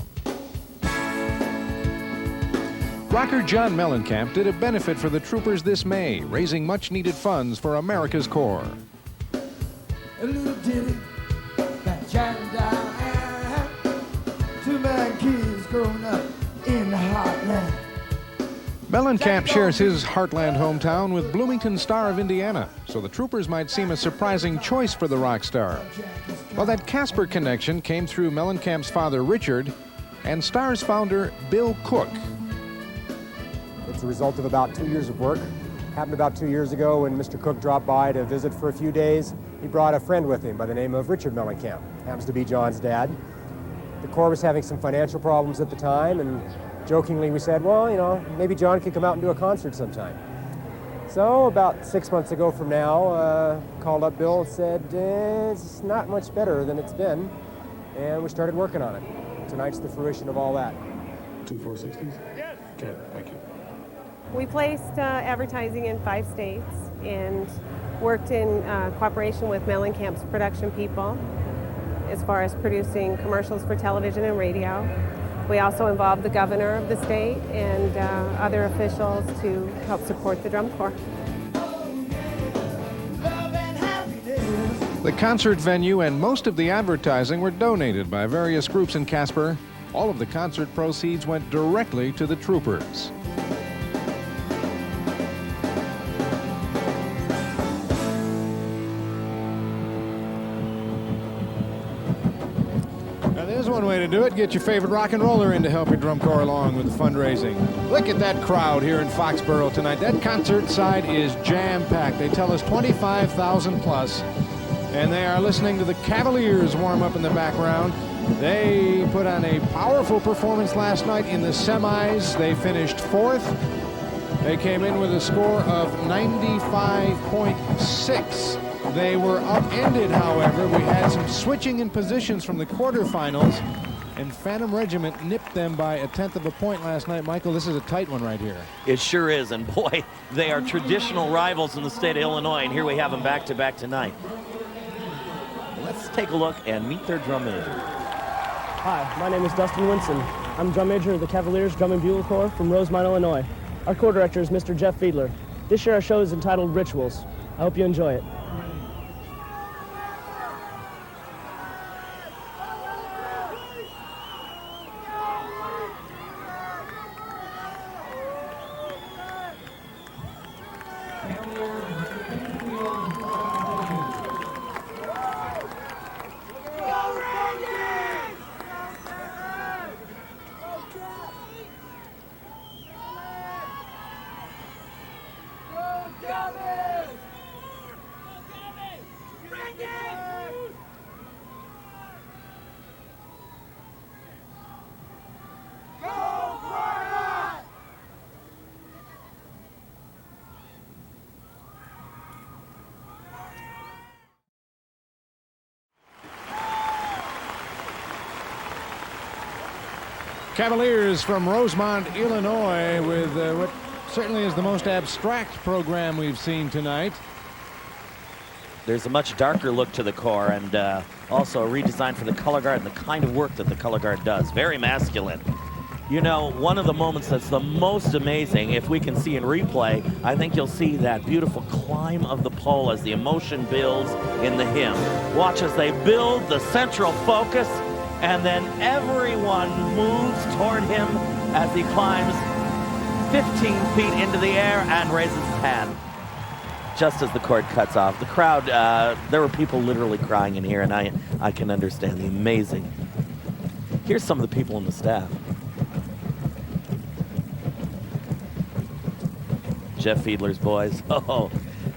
Speaker 1: Rocker John Mellencamp did a benefit for the Troopers this May, raising much-needed funds for America's Corps.
Speaker 22: A little ditty that Jack and Diane, 2 bad kids growing up in the heartland.
Speaker 1: Mellencamp shares his heartland hometown with Bloomington Star of Indiana, so the Troopers might seem a surprising choice for the rock star. Well, that Casper connection came through Mellencamp's father, Richard, and Star's founder, Bill Cook.
Speaker 23: It's a result of about 2 years of work. Happened about 2 years ago when Mr. Cook dropped by to visit for a few days. He brought a friend with him by the name of Richard Mellencamp. Happens to be John's dad. The Corps was having some financial problems at the time, and jokingly we said, well, you know, maybe John could come out and do a concert sometime. So about 6 months ago from now, called up Bill and said, it's not much better than it's been. And we started working on it. Tonight's the fruition of all that.
Speaker 5: 2 460s? Yes. Okay, thank you.
Speaker 6: We placed advertising in 5 states and worked in cooperation with Mellencamp's production people as far as producing commercials for television and radio. We also involved the governor of the state and other officials to help support the drum corps.
Speaker 1: The concert venue and most of the advertising were donated by various groups in Casper. All of the concert proceeds went directly to the troopers. Now there's one way to do it. Get your favorite rock and roller in to help your drum corps along with the fundraising. Look at that crowd here in Foxborough tonight. That concert side is jam-packed. They tell us 25,000 plus. And they are listening to the Cavaliers warm up in the background. They put on a powerful performance last night in the semis. They finished 4th. They came in with a score of 95.6. They were upended, however. We had some switching in positions from the quarterfinals, and Phantom Regiment nipped them by 1/10 of a point last night. Michael, this is a tight one right here.
Speaker 2: It sure is, and boy, they are traditional rivals in the state of Illinois, and here we have them back-to-back tonight. Let's take a look and meet their drum major.
Speaker 7: Hi, my name is Dustin Winson. I'm drum major of the Cavaliers Drum and Bugle Corps from Rosemont, Illinois. Our corps director is Mr. Jeff Fiedler. This year our show is entitled Rituals. I hope you enjoy it.
Speaker 1: Cavaliers from Rosemont, Illinois, with what certainly is the most abstract program we've seen tonight.
Speaker 2: There's a much darker look to the corps, and also a redesign for the color guard and the kind of work that the color guard does. Very masculine. You know, one of the moments that's the most amazing, if we can see in replay, I think you'll see that beautiful climb of the pole as the emotion builds in the hymn. Watch as they build the central focus, and then everyone moves toward him as he climbs 15 feet into the air and raises his hand just as the cord cuts off. The crowd, there were people literally crying in here, and I can understand the amazing. Here's some of the people in the staff. Jeff Fiedler's boys. Oh,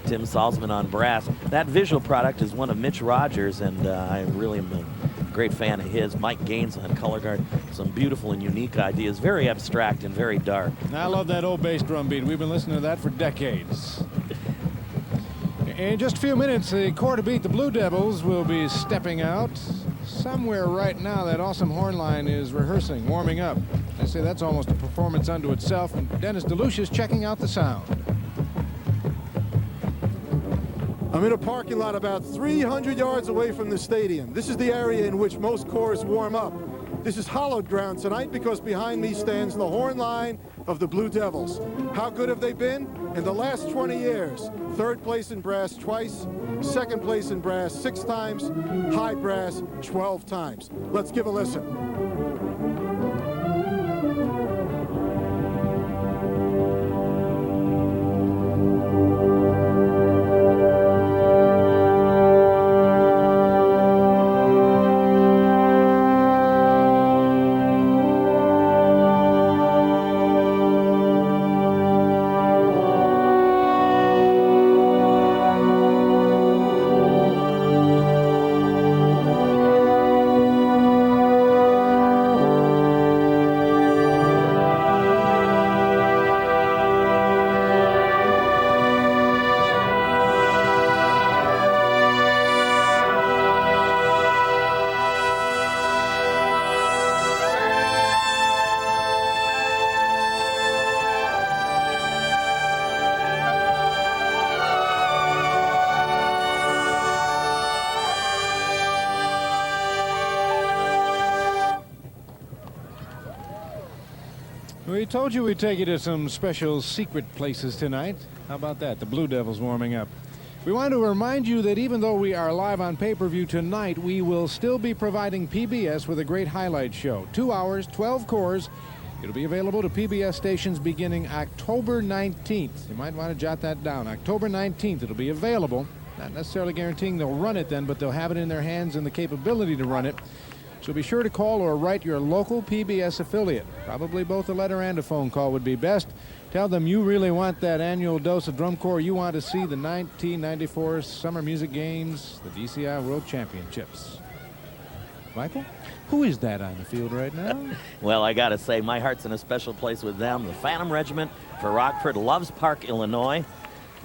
Speaker 2: Tim Salzman on brass. That visual product is one of Mitch Rogers, and I really am a great fan of his. Mike Gaines on color guard. Some beautiful and unique ideas. Very abstract and very dark.
Speaker 1: I love that old bass drum beat. We've been listening to that for decades. In just a few minutes, the corps to beat the Blue Devils will be stepping out. Somewhere right now, that awesome horn line is rehearsing, warming up. I say that's almost a performance unto itself, and Dennis DeLucia is checking out the sound.
Speaker 3: I'm in a parking lot about 300 yards away from the stadium. This is the area in which most corps warm up. This is hallowed ground tonight because behind me stands the horn line of the Blue Devils. How good have they been? In the last 20 years, 3rd place in brass twice, 2nd place in brass 6 times, high brass 12 times. Let's give a listen.
Speaker 1: We told you we'd take you to some special secret places tonight. How about that? The Blue Devils warming up. We want to remind you that even though we are live on pay-per-view tonight, we will still be providing PBS with a great highlight show. 2 hours, 12 cores. It'll be available to PBS stations beginning October 19th. You might want to jot that down. October 19th, it'll be available. Not necessarily guaranteeing they'll run it then, but they'll have it in their hands and the capability to run it. So be sure to call or write your local PBS affiliate. Probably both a letter and a phone call would be best. Tell them you really want that annual dose of drum corps. You want to see the 1994 Summer Music Games, the DCI World Championships. Michael, who is that on the field right now?
Speaker 2: Well, I got to say, my heart's in a special place with them. The Phantom Regiment for Rockford, Loves Park, Illinois.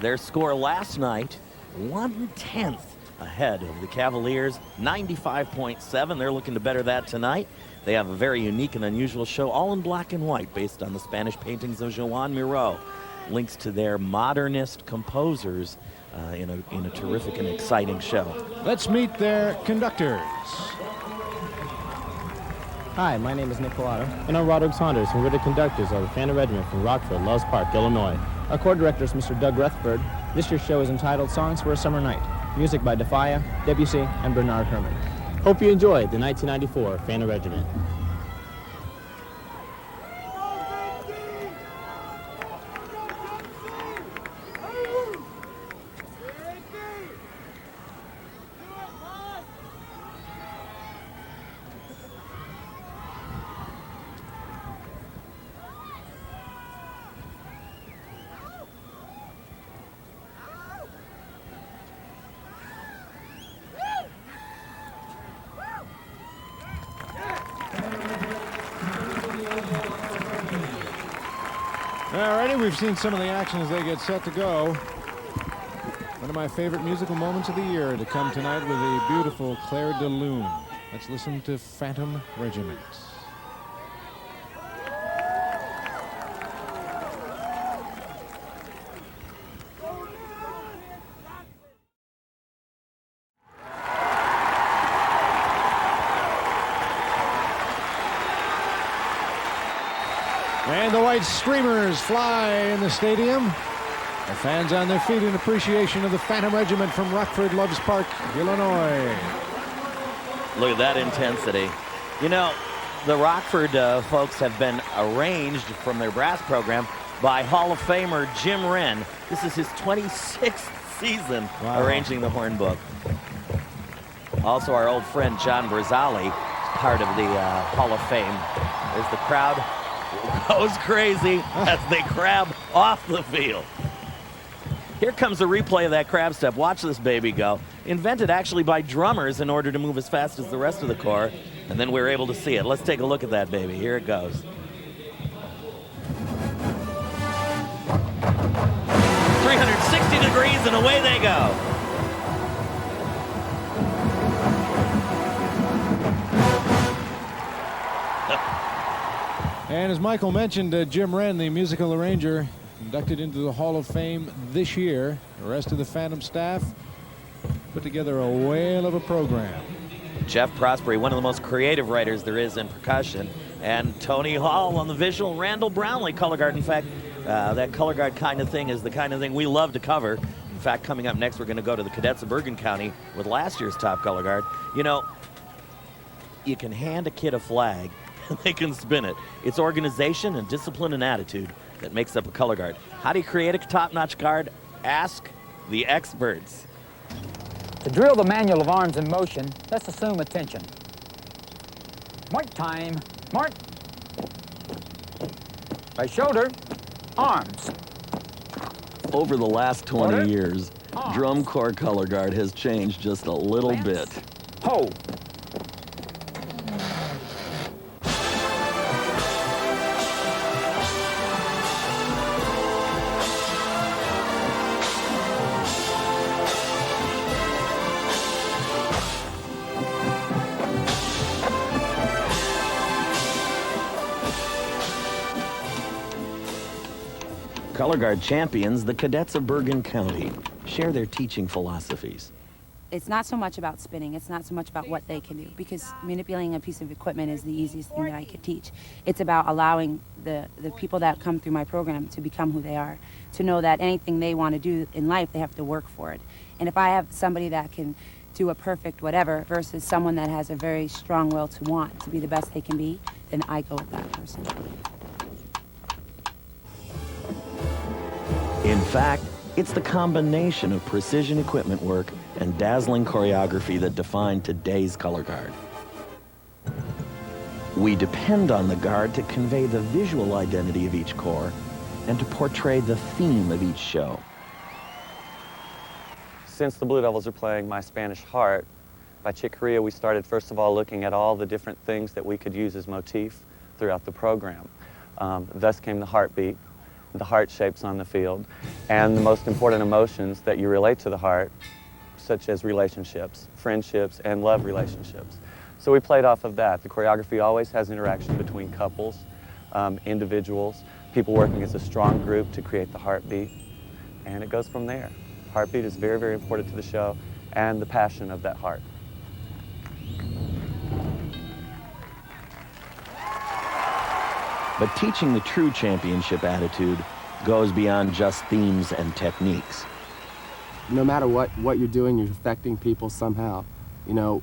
Speaker 2: Their score last night, 1/10 ahead of the Cavaliers, 95.7. They're looking to better that tonight. They have a very unique and unusual show, all in black and white, based on the Spanish paintings of Joan Miró. Links to their modernist composers in a terrific and exciting show.
Speaker 1: Let's meet their conductors.
Speaker 8: Hi, my name is Nick Collado, and I'm Roderick Saunders, and we're the conductors of the Phantom Regiment from Rockford, Loves Park, Illinois.
Speaker 7: Our corps director is Mr. Doug Rutherford. This year's show is entitled Songs for a Summer Night. Music by Defia, Debussy, and Bernard Herrmann.
Speaker 8: Hope you enjoyed the 1994 Phantom Regiment.
Speaker 1: Alrighty, we've seen some of the action as they get set to go. One of my favorite musical moments of the year to come tonight with a beautiful Claire de Lune. Let's listen to Phantom Regiment. And the white streamers fly in the stadium. The fans on their feet in appreciation of the Phantom Regiment from Rockford, Loves Park, Illinois.
Speaker 2: Look at that intensity. You know, the Rockford folks have been arranged from their brass program by Hall of Famer Jim Wren. This is his 26th season arranging the horn book. Also, our old friend John Brzali, part of the Hall of Fame. There's the crowd goes crazy as they crab off the field. Here comes a replay of that crab step. Watch this baby go. Invented actually by drummers in order to move as fast as the rest of the corps, and then we were able to see it. Let's take a look at that baby. Here it goes. .360 degrees and away they go.
Speaker 1: And as Michael mentioned, Jim Wren, the musical arranger, inducted into the Hall of Fame this year. The rest of the Phantom staff put together a whale of a program.
Speaker 2: Jeff Prospery, one of the most creative writers there is in percussion, and Tony Hall on the visual. Randall Brownlee, Colorhguard. In fact, that Colorhguard kind of thing is the kind of thing we love to cover. In fact, coming up next, we're going to go to the Cadets of Bergen County with last year's top Colorhguard. You know, you can hand a kid a flag, they can spin it. It's organization and discipline and attitude that makes up a color guard. How do you create a top-notch guard? Ask the experts.
Speaker 9: To drill the manual of arms in motion, let's assume attention. Mark time. Mark. By shoulder, arms.
Speaker 2: Over the last 20 years, drum corps color guard has changed just a little bit.
Speaker 9: Hold.
Speaker 2: Color Guard champions, the Cadets of Bergen County, share their teaching philosophies.
Speaker 10: it's not so much about spinning, it's not so much about what they can do, because manipulating a piece of equipment is the easiest thing that I could teach. It's about allowing the people that come through my program to become who they are, to know that anything they want to do in life, they have to work for it. And if I have somebody that can do a perfect whatever versus someone that has a very strong will to want to be the best they can be, then I go with that person.
Speaker 2: In fact, it's the combination of precision equipment work and dazzling choreography that define today's color guard. We depend on the guard to convey the visual identity of each corps and to portray the theme of each show.
Speaker 11: Since the Blue Devils are playing My Spanish Heart by Chick Corea, we started first of all looking at all the different things that we could use as motif throughout the program. Thus came the heartbeat, the heart shapes on the field, and the most important emotions that you relate to the heart, such as relationships, friendships, and love relationships. So we played off of that. The choreography always has interaction between couples, individuals, people working as a strong group to create the heartbeat, and it goes from there. Heartbeat is very, very important to the show, and the passion of that heart.
Speaker 2: But teaching the true championship attitude goes beyond just themes and techniques.
Speaker 13: No matter what you're doing, you're affecting people somehow. You know,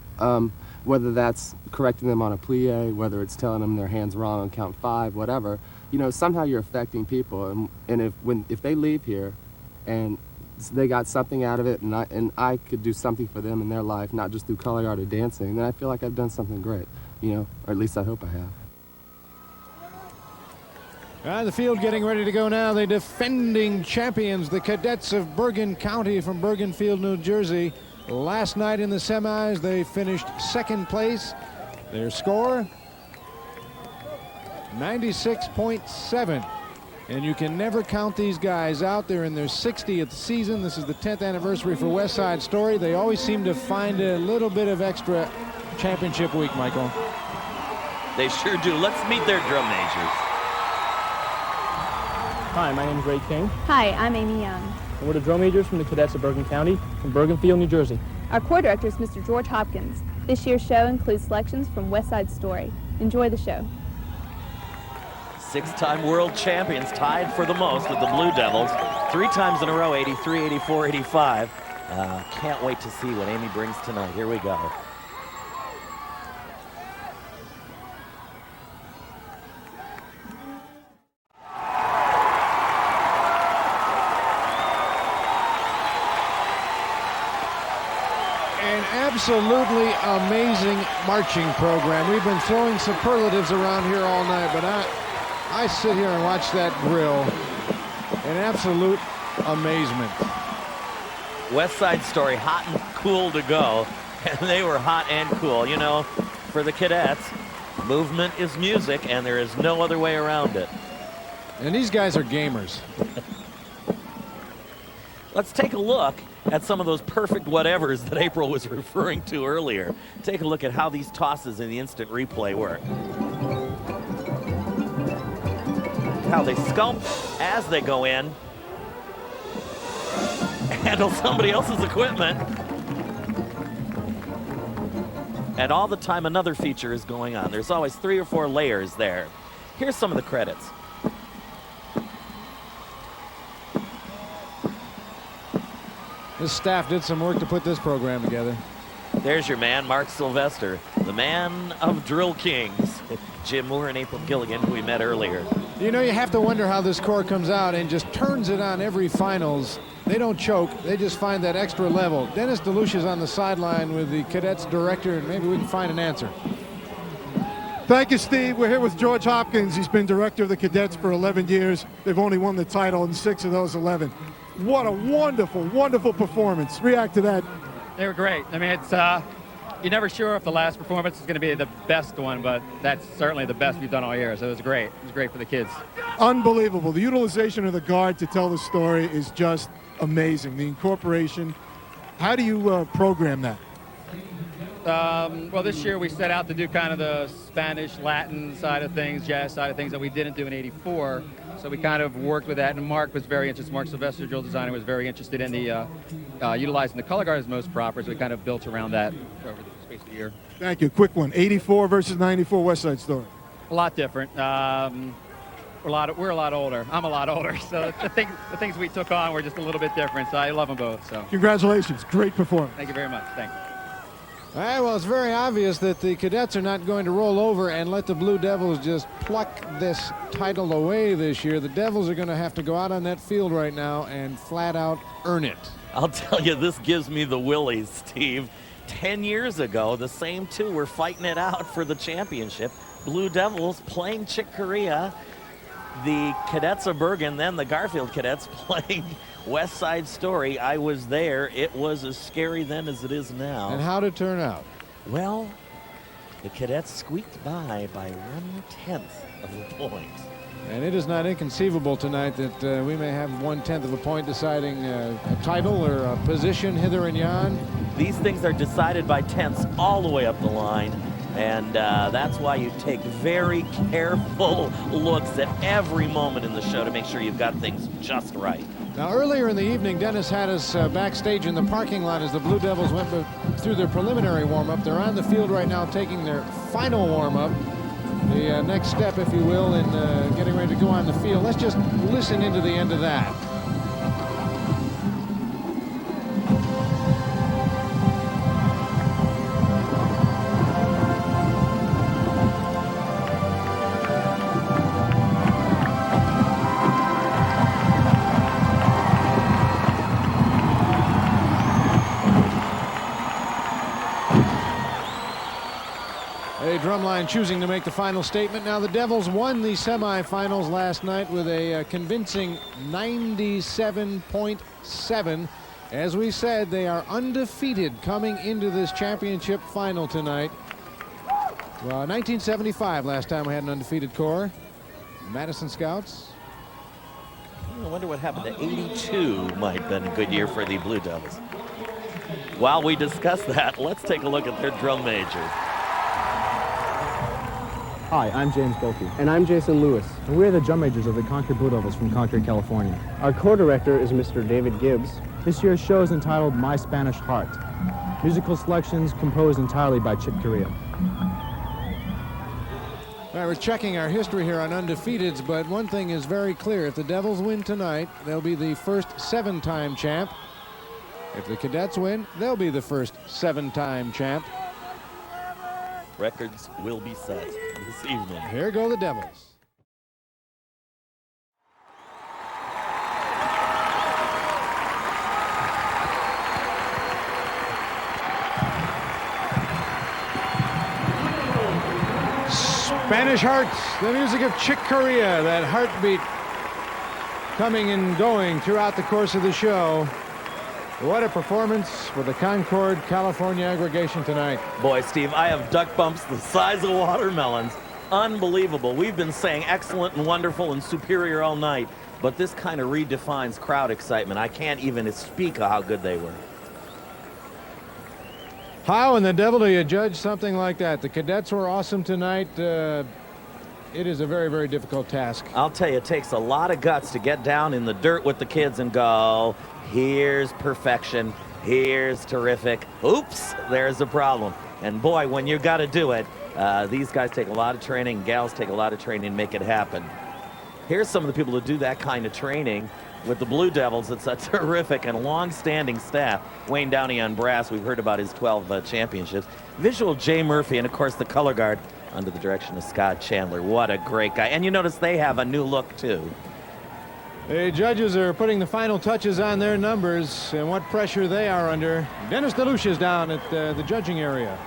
Speaker 13: whether that's correcting them on a plie, whether it's telling them their hand's wrong on count 5, whatever. You know, somehow you're affecting people, and if they leave here, and they got something out of it, and I could do something for them in their life, not just through color guard or dancing, then I feel like I've done something great. You know, or at least I hope I have.
Speaker 1: The field getting ready to go now. The defending champions, the Cadets of Bergen County from Bergenfield, New Jersey. Last night in the semis, they finished second place. Their score, 96.7. And you can never count these guys out. They're in their 60th season. This is the 10th anniversary for West Side Story. They always seem to find a little bit of extra championship week, Michael.
Speaker 2: They sure do. Let's meet their drum majors.
Speaker 7: Hi, my name is Ray King.
Speaker 19: Hi, I'm Amy Young.
Speaker 7: And we're the drum majors from the Cadets of Bergen County from Bergenfield, New Jersey.
Speaker 19: Our corps director is Mr. George Hopkins. This year's show includes selections from West Side Story. Enjoy the show.
Speaker 2: 6-time world champions, tied for the most with the Blue Devils. 3 times in a row, 83, 84, 85. Can't wait to see what Amy brings tonight. Here we go.
Speaker 1: Absolutely amazing marching program. We've been throwing superlatives around here all night, but I sit here and watch that drill in absolute amazement.
Speaker 2: West Side Story, hot and cool to go, and they were hot and cool. You know, for the Cadets, movement is music, and there is no other way around it.
Speaker 1: And these guys are gamers.
Speaker 2: Let's take a look at some of those perfect whatevers that April was referring to earlier. Take a look at how these tosses in the instant replay work. How they sculpt as they go in. Handle somebody else's equipment. And all the time another feature is going on. There's always 3 or 4 layers there. Here's some of the credits.
Speaker 1: This staff did some work to put this program together.
Speaker 2: There's your man, Mark Sylvester, the man of Drill Kings. Jim Moore and April Gilligan, who we met earlier.
Speaker 1: You know, you have to wonder how this corps comes out and just turns it on every finals. They don't choke, they just find that extra level. Dennis DeLucia is on the sideline with the Cadets director, and maybe we can find an answer.
Speaker 3: Thank you, Steve. We're here with George Hopkins. He's been director of the Cadets for 11 years. They've only won the title in 6 of those 11. What a wonderful, wonderful performance. React to that.
Speaker 24: They were great. I mean, it's you're never sure if the last performance is going to be the best one, but that's certainly the best we've done all year. So it was great. It was great for the kids.
Speaker 3: Unbelievable. The utilization of the guard to tell the story is just amazing. The incorporation. How do you program that?
Speaker 24: Well, this year we set out to do kind of the Spanish, Latin side of things, jazz side of things that we didn't do in '84. So we kind of worked with that, and Mark was very interested. Mark Sylvester, drill designer, was very interested in the utilizing the color guard as most proper. So we kind of built around that over the space of the year.
Speaker 3: Thank you. Quick one. 84 versus 94 West Side Story.
Speaker 24: A lot different. We're a lot older. I'm a lot older. So the things we took on were just a little bit different. So I love them both. So
Speaker 3: Congratulations. Great performance.
Speaker 24: thank you very much. Thank you.
Speaker 1: All right, well, it's very obvious that the Cadets are not going to roll over and let the Blue Devils just pluck this title away this year. The Devils are going to have to go out on that field right now and flat out earn it.
Speaker 2: I'll tell you, this gives me the willies, Steve. 10 years ago, the same two were fighting it out for the championship. Blue Devils playing Chick Corea, the Cadets of Bergen, then the Garfield Cadets playing West Side Story. I was there. It was as scary then as it is now.
Speaker 1: And how did it turn out?
Speaker 2: Well, the Cadets squeaked by 1/10 of a point.
Speaker 1: And it is not inconceivable tonight that we may have 1/10 of a point deciding a title or a position hither and yon.
Speaker 2: These things are decided by tenths all the way up the line. And that's why you take very careful looks at every moment in the show to make sure you've got things just right.
Speaker 1: Now, earlier in the evening, Dennis had us backstage in the parking lot as the Blue Devils went through their preliminary warm-up. They're on the field right now taking their final warm-up. The next step, if you will, in getting ready to go on the field. Let's just listen into the end of that. Drumline choosing to make the final statement. Now, the Devils won the semifinals last night with a convincing 97.7. As we said, they are undefeated coming into this championship final tonight. Well, 1975 last time we had an undefeated corps. Madison Scouts.
Speaker 2: I wonder what happened to 82 might have been a good year for the Blue Devils. While we discuss that, let's take a look at their drum majors.
Speaker 14: Hi, I'm James Bulkey. And I'm Jason Lewis. And we're the drum majors of the Concord Blue Devils from Concord, California.
Speaker 7: Our corps director is Mr. David Gibbs.
Speaker 14: This year's show is entitled My Spanish Heart. Musical selections composed entirely by Chick Corea.
Speaker 1: All right, we're checking our history here on undefeateds, but one thing is very clear. If the Devils win tonight, they'll be the first 7-time champ. If the Cadets win, they'll be the first 7-time champ.
Speaker 2: Records will be set this evening.
Speaker 1: Here go the Devils. Spanish Hearts, the music of Chick Corea, that heartbeat coming and going throughout the course of the show. What a performance for the Concord, California aggregation tonight.
Speaker 2: Boy, Steve, I have duck bumps the size of watermelons. Unbelievable. We've been saying excellent and wonderful and superior all night, but this kind of redefines crowd excitement. I can't even speak of how good they were.
Speaker 1: How in the devil do you judge something like that? The Cadets were awesome tonight. It is a very, very difficult task.
Speaker 2: I'll tell you, it takes a lot of guts to get down in the dirt with the kids and go, here's perfection, here's terrific. Oops, there's a problem. And boy, when you got to do it, these guys take a lot of training, gals take a lot of training to make it happen. Here's some of the people who do that kind of training with the Blue Devils. It's a terrific and long-standing staff. Wayne Downey on brass, we've heard about his 12 championships. Visual Jay Murphy, and of course the color guard under the direction of Scott Chandler. What a great guy. And you notice they have a new look too.
Speaker 1: The judges are putting the final touches on their numbers and what pressure they are under. Dennis DeLucia is down at the judging area.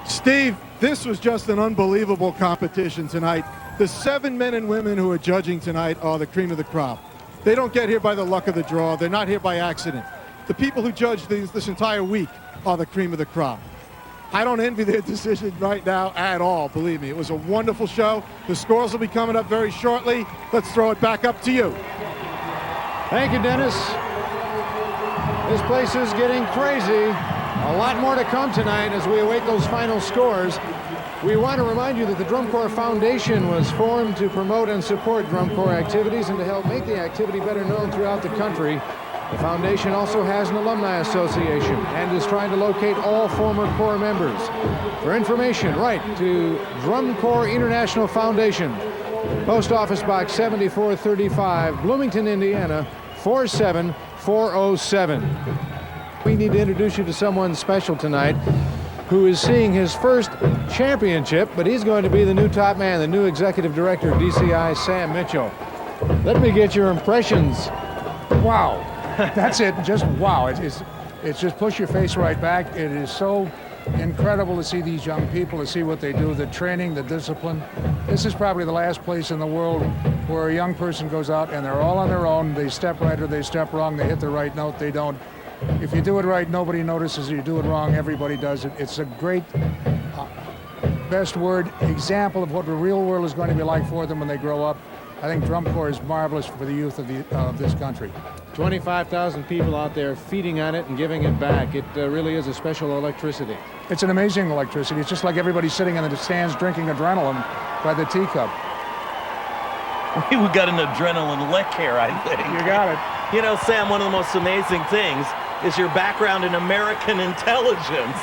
Speaker 3: Steve, this was just an unbelievable competition tonight. The 7 men and women who are judging tonight are the cream of the crop. They don't get here by the luck of the draw. They're not here by accident. The people who judge this entire week are the cream of the crop. I don't envy their decision right now at all, believe me. It was a wonderful show. The scores will be coming up very shortly. Let's throw it back up to you.
Speaker 1: Thank you, Dennis. This place is getting crazy. A lot more to come tonight as we await those final scores. We want to remind you that the Drum Corps Foundation was formed to promote and support Drum Corps activities and to help make the activity better known throughout the country. The foundation also has an alumni association and is trying to locate all former Corps members. For information, write to Drum Corps International Foundation, Post Office Box 7435, Bloomington, Indiana, 47407. We need to introduce you to someone special tonight who is seeing his first championship, but he's going to be the new top man, the new executive director of DCI, Sam Mitchell. Let me get your impressions.
Speaker 16: Wow, that's it, just wow. It's just push your face right back. It is so incredible to see these young people, to see what they do, the training, the discipline. This is probably the last place in the world where a young person goes out and they're all on their own. They step right or they step wrong, they hit the right note, they don't. If you do it right, nobody notices. If you do it wrong, everybody does it. It's a great, best word, example of what the real world is going to be like for them when they grow up. I think Drum Corps is marvelous for the youth of this country.
Speaker 1: 25,000 people out there feeding on it and giving it back. It really is a special electricity.
Speaker 16: It's an amazing electricity. It's just like everybody sitting in the stands drinking adrenaline by the teacup.
Speaker 2: We got an adrenaline lick here, I think.
Speaker 16: You got it.
Speaker 2: You know, Sam, one of the most amazing things is your background in American intelligence.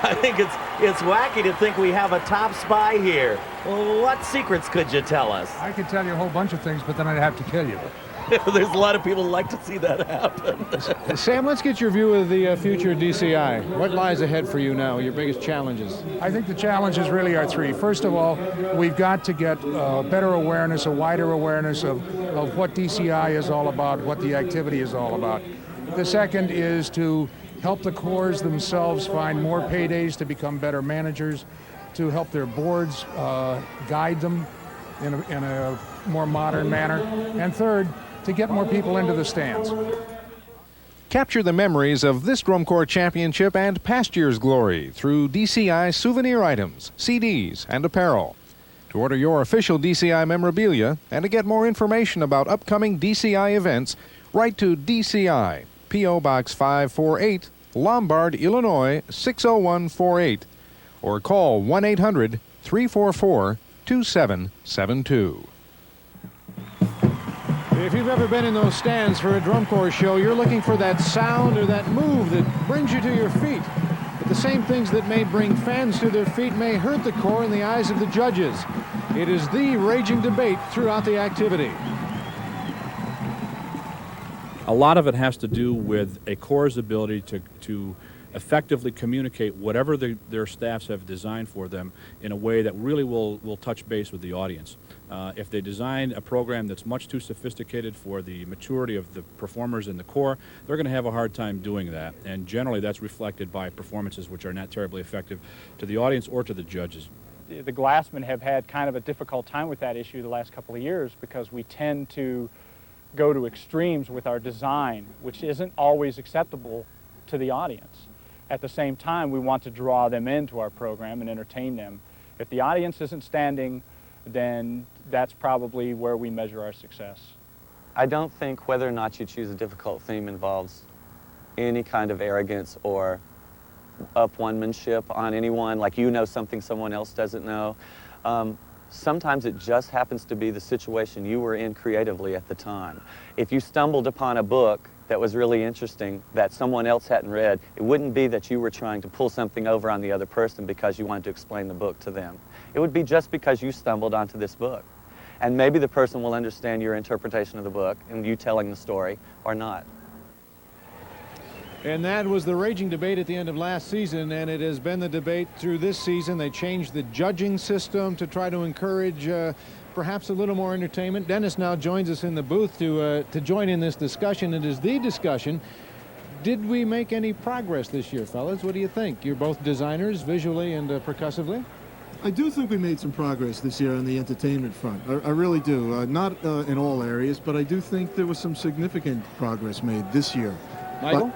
Speaker 2: I think it's wacky to think we have a top spy here. Well, what secrets could you tell us?
Speaker 16: I could tell you a whole bunch of things, but then I'd have to kill you.
Speaker 2: There's a lot of people who like to see that happen.
Speaker 1: Sam, let's get your view of the future of DCI. What lies ahead for you now, your biggest challenges?
Speaker 16: I think the challenges really are three. First of all, we've got to get better awareness, a wider awareness of what DCI is all about, what the activity is all about. The second is to help the corps themselves find more paydays to become better managers, to help their boards guide them in a more modern manner. And third, to get more people into the stands.
Speaker 1: Capture the memories of this Drum Corps Championship and past year's glory through DCI souvenir items, CDs, and apparel. To order your official DCI memorabilia and to get more information about upcoming DCI events, write to DCI, P.O. Box 548, Lombard, Illinois 60148, or call 1-800-344-2772. If you've ever been in those stands for a Drum Corps show, you're looking for that sound or that move that brings you to your feet. But the same things that may bring fans to their feet may hurt the Corps in the eyes of the judges. It is the raging debate throughout the activity.
Speaker 17: A lot of it has to do with a Corps' ability to effectively communicate whatever their staffs have designed for them in a way that really will touch base with the audience. If they design a program that's much too sophisticated for the maturity of the performers in the Corps, they're going to have a hard time doing that. And generally that's reflected by performances which are not terribly effective to the audience or to the judges.
Speaker 12: The Glassmen have had kind of a difficult time with that issue the last couple of years because we tend to go to extremes with our design, which isn't always acceptable to the audience. At the same time, we want to draw them into our program and entertain them. If the audience isn't standing, then that's probably where we measure our success.
Speaker 11: I don't think whether or not you choose a difficult theme involves any kind of arrogance or up-one-manship on anyone, like you know something someone else doesn't know. Sometimes it just happens to be the situation you were in creatively at the time. If you stumbled upon a book that was really interesting that someone else hadn't read, it wouldn't be that you were trying to pull something over on the other person because you wanted to explain the book to them. It would be just because you stumbled onto this book. And maybe the person will understand your interpretation of the book and you telling the story or not.
Speaker 1: And that was the raging debate at the end of last season, and it has been the debate through this season. They changed the judging system to try to encourage perhaps a little more entertainment. Dennis now joins us in the booth to join in this discussion. It is the discussion. Did we make any progress this year, fellas? What do you think? You're both designers, visually and percussively.
Speaker 3: I do think we made some progress this year on the entertainment front. I really do. Not in all areas, but I do think there was some significant progress made this year.
Speaker 1: Michael?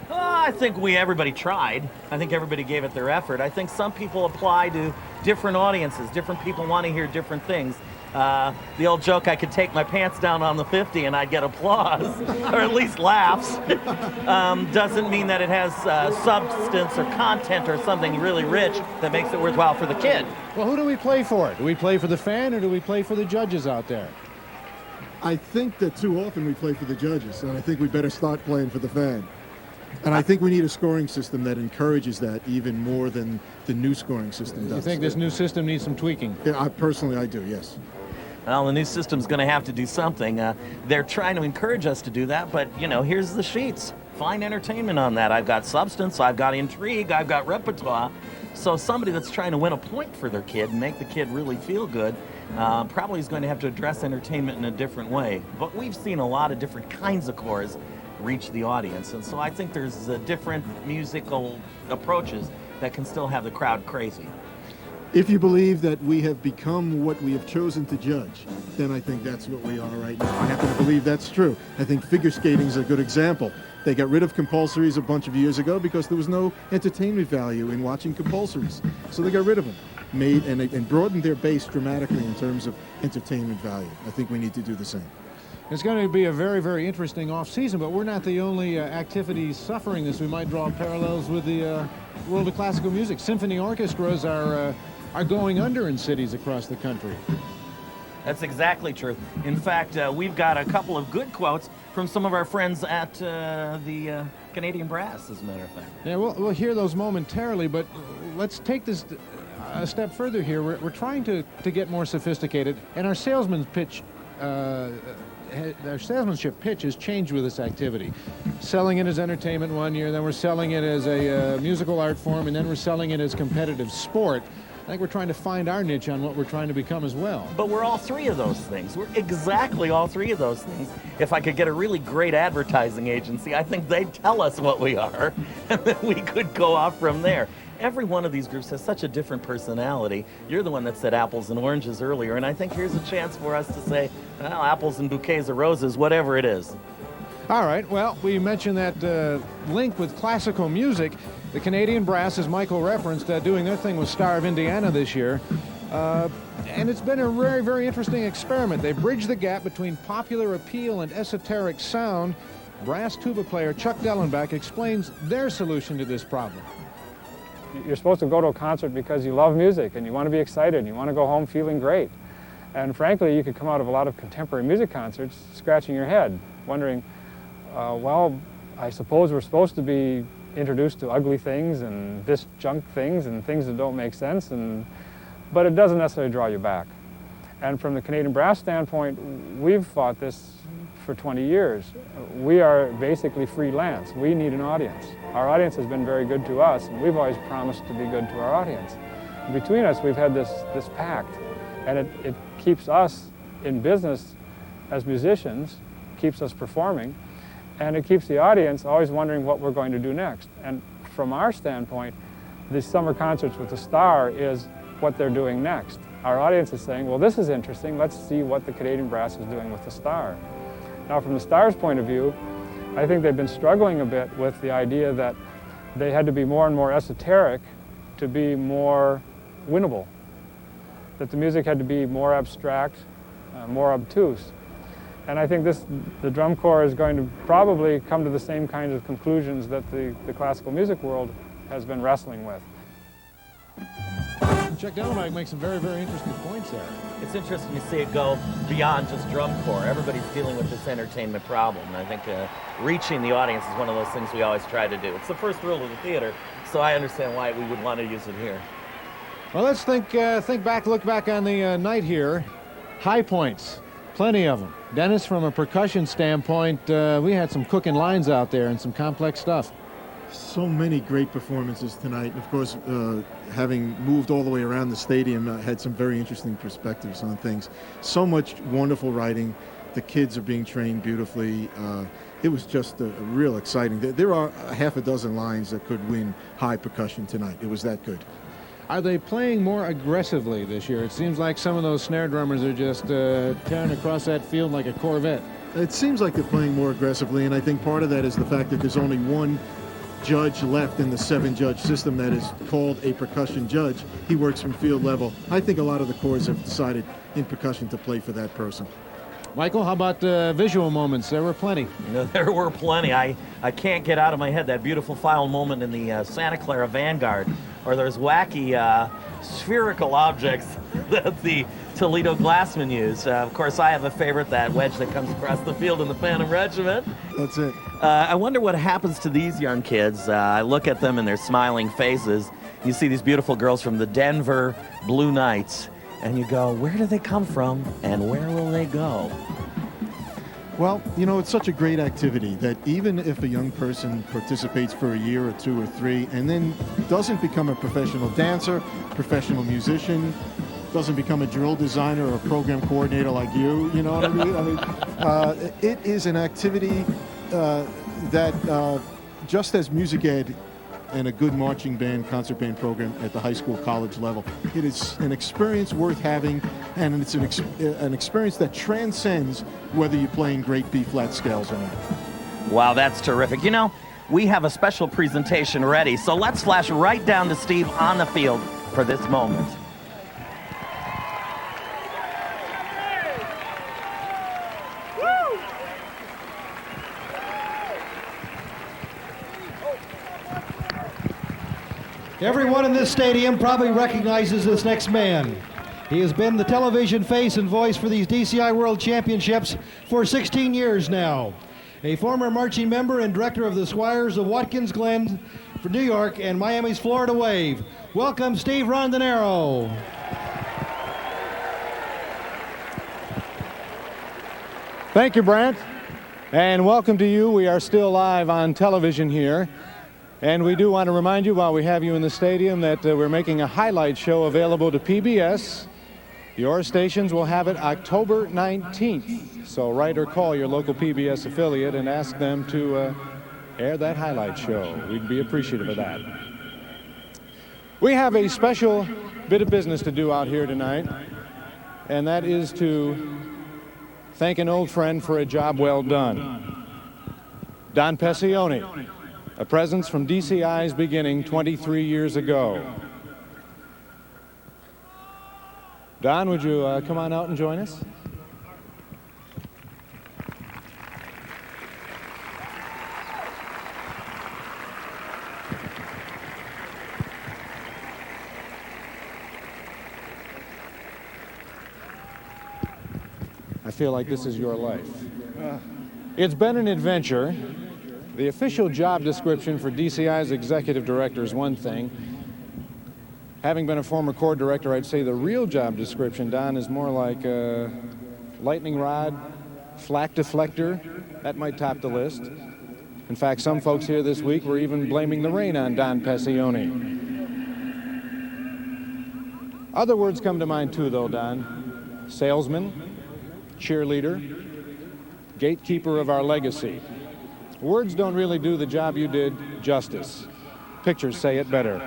Speaker 2: I think everybody tried. I think everybody gave it their effort. I think some people apply to different audiences. Different people want to hear different things. The old joke, I could take my pants down on the 50 and I'd get applause, or at least laughs, doesn't mean that it has substance or content or something really rich that makes it worthwhile for the kid.
Speaker 1: Well, who do we play for? Do we play for the fan or do we play for the judges out there?
Speaker 3: I think that too often we play for the judges, and I think we better start playing for the fan. And I think we need a scoring system that encourages that even more than the new scoring system does.
Speaker 1: You think this new system needs some tweaking?
Speaker 3: Yeah, I do, yes.
Speaker 2: Well, the new system's going to have to do something. They're trying to encourage us to do that, but, you know, here's the sheets. Find entertainment on that. I've got substance, I've got intrigue, I've got repertoire. So somebody that's trying to win a point for their kid and make the kid really feel good probably is going to have to address entertainment in a different way. But we've seen a lot of different kinds of cores reach the audience, and so I think there's different musical approaches that can still have the crowd crazy.
Speaker 3: If you believe that we have become what we have chosen to judge, then I think that's what we are right now. I happen to believe that's true. I think figure skating is a good example. They got rid of compulsories a bunch of years ago because there was no entertainment value in watching compulsories. So they got rid of them, and broadened their base dramatically in terms of entertainment value. I think we need to do the same.
Speaker 1: It's going to be a very, very interesting off-season, but we're not the only activity suffering this. We might draw parallels with the world of classical music. Symphony orchestras are going under in cities across the country.
Speaker 2: That's exactly true. In fact, we've got a couple of good quotes from some of our friends at the Canadian Brass, as a matter of fact.
Speaker 1: Yeah, we'll hear those momentarily, but let's take this a step further here. We're trying to get more sophisticated, and our salesmanship pitch has changed with this activity. Selling it as entertainment one year, then we're selling it as a musical art form, and then we're selling it as competitive sport. I think we're trying to find our niche on what we're trying to become as well.
Speaker 2: But we're all three of those things. We're exactly all three of those things. If I could get a really great advertising agency, I think they'd tell us what we are, and then we could go off from there. Every one of these groups has such a different personality. You're the one that said apples and oranges earlier, and I think here's a chance for us to say, well, apples and bouquets of roses, whatever it is.
Speaker 1: All right, well, we mentioned that link with classical music. The Canadian Brass, as Michael referenced, doing their thing with Star of Indiana this year. And it's been a very, very interesting experiment. They bridged the gap between popular appeal and esoteric sound. Brass tuba player Chuck Dellenbach explains their solution to this problem.
Speaker 12: You're supposed to go to a concert because you love music and you want to be excited and you want to go home feeling great. And frankly, you could come out of a lot of contemporary music concerts scratching your head, wondering, well, I suppose we're supposed to be introduced to ugly things and disjunct things and things that don't make sense, but it doesn't necessarily draw you back. And from the Canadian Brass standpoint, we've fought this for 20 years. We are basically freelance. We need an audience. Our audience has been very good to us, and we've always promised to be good to our audience. And between us, we've had this pact, and it keeps us in business as musicians, keeps us performing, and it keeps the audience always wondering what we're going to do next. And from our standpoint, the summer concerts with the Star is what they're doing next. Our audience is saying, well, this is interesting. Let's see what the Canadian Brass is doing with the Star. Now, from the Star's point of view, I think they've been struggling a bit with the idea that they had to be more and more esoteric to be more winnable, that the music had to be more abstract, more obtuse. And I think the drum corps is going to probably come to the same kinds of conclusions that the classical music world has been wrestling with.
Speaker 1: Chuck Dellenbach makes some very, very interesting points there.
Speaker 2: It's interesting to see it go beyond just drum corps. Everybody's dealing with this entertainment problem, and I think reaching the audience is one of those things we always try to do. It's the first rule of the theater, so I understand why we would want to use it here.
Speaker 1: Well, let's look back on the night here. High points, plenty of them. Dennis, from a percussion standpoint, we had some cooking lines out there and some complex stuff.
Speaker 3: So many great performances tonight. Of course, having moved all the way around the stadium, had some very interesting perspectives on things. So much wonderful writing. The kids are being trained beautifully. It was just a real exciting. There are a half a dozen lines that could win high percussion tonight. It was that good.
Speaker 1: Are they playing more aggressively this year? It seems like some of those snare drummers are just tearing across that field like a Corvette.
Speaker 3: It seems like they're playing more aggressively, and I think part of that is the fact that there's only one judge left in the 7-judge system that is called a percussion judge. He works from field level. I think a lot of the corps have decided in percussion to play for that person.
Speaker 1: Michael, how about visual moments? There were plenty.
Speaker 2: You know, there were plenty. I can't get out of my head that beautiful final moment in the Santa Clara Vanguard, where there's wacky spherical objects that the Toledo Glassmen use. Of course, I have a favorite, that wedge that comes across the field in the Phantom Regiment.
Speaker 3: That's it.
Speaker 2: I wonder what happens to these young kids. I look at them and their smiling faces. You see these beautiful girls from the Denver Blue Knights, and you go, where do they come from and where will they go?
Speaker 3: Well, you know, it's such a great activity that even if a young person participates for a year or 2 or 3 and then doesn't become a professional dancer, professional musician, doesn't become a drill designer or a program coordinator like you know what I mean? It is an activity that just as music ed and a good marching band, concert band program at the high school, college level, it is an experience worth having, and it's an experience that transcends whether you're playing great B-flat scales or not.
Speaker 2: Wow, that's terrific. You know, we have a special presentation ready, so let's flash right down to Steve on the field for this moment.
Speaker 15: Everyone in this stadium probably recognizes this next man. He has been the television face and voice for these DCI World Championships for 16 years now. A former marching member and director of the Squires of Watkins Glen for New York and Miami's Florida Wave. Welcome, Steve Rondinero.
Speaker 1: Thank you, Brant, and welcome to you. We are still live on television here. And we do want to remind you, while we have you in the stadium, that we're making a highlight show available to PBS. Your stations will have it October 19th. So write or call your local PBS affiliate and ask them to air that highlight show. We'd be appreciative of that. We have a special bit of business to do out here tonight, and that is to thank an old friend for a job well done. Don Pesceone. A presence from DCI's beginning 23 years ago. Don, would you come on out and join us? I feel like this is your life. It's been an adventure. The official job description for DCI's executive director is one thing. Having been a former corps director, I'd say the real job description, Don, is more like lightning rod, flak deflector. That might top the list. In fact, some folks here this week were even blaming the rain on Don Pesceone. Other words come to mind too, though, Don. Salesman, cheerleader, gatekeeper of our legacy. Words don't really do the job you did justice. Pictures say it better.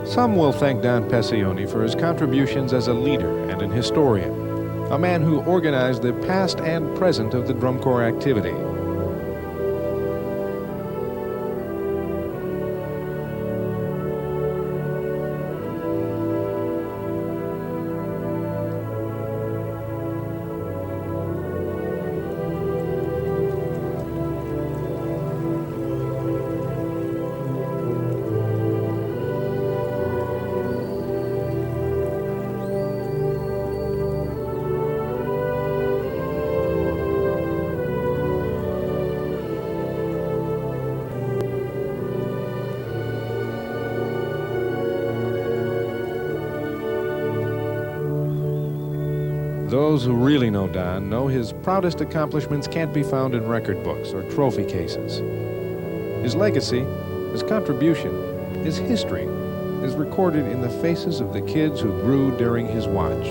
Speaker 1: Some will thank Don Pesceone for his contributions as a leader and an historian, a man who organized the past and present of the drum corps activity. Those who really know Don know his proudest accomplishments can't be found in record books or trophy cases. His legacy, his contribution, his history is recorded in the faces of the kids who grew during his watch.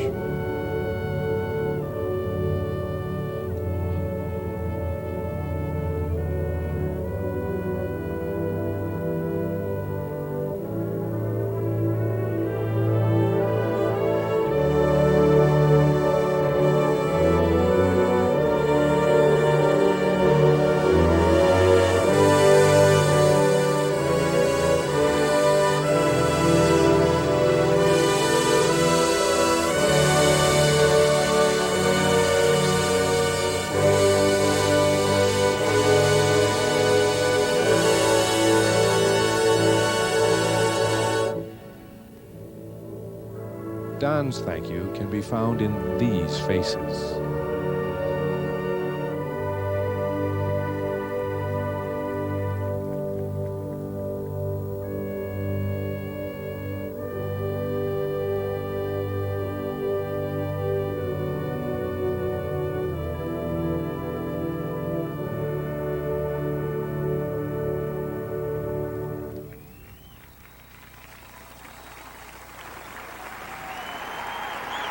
Speaker 1: Don's thank you can be found in these faces.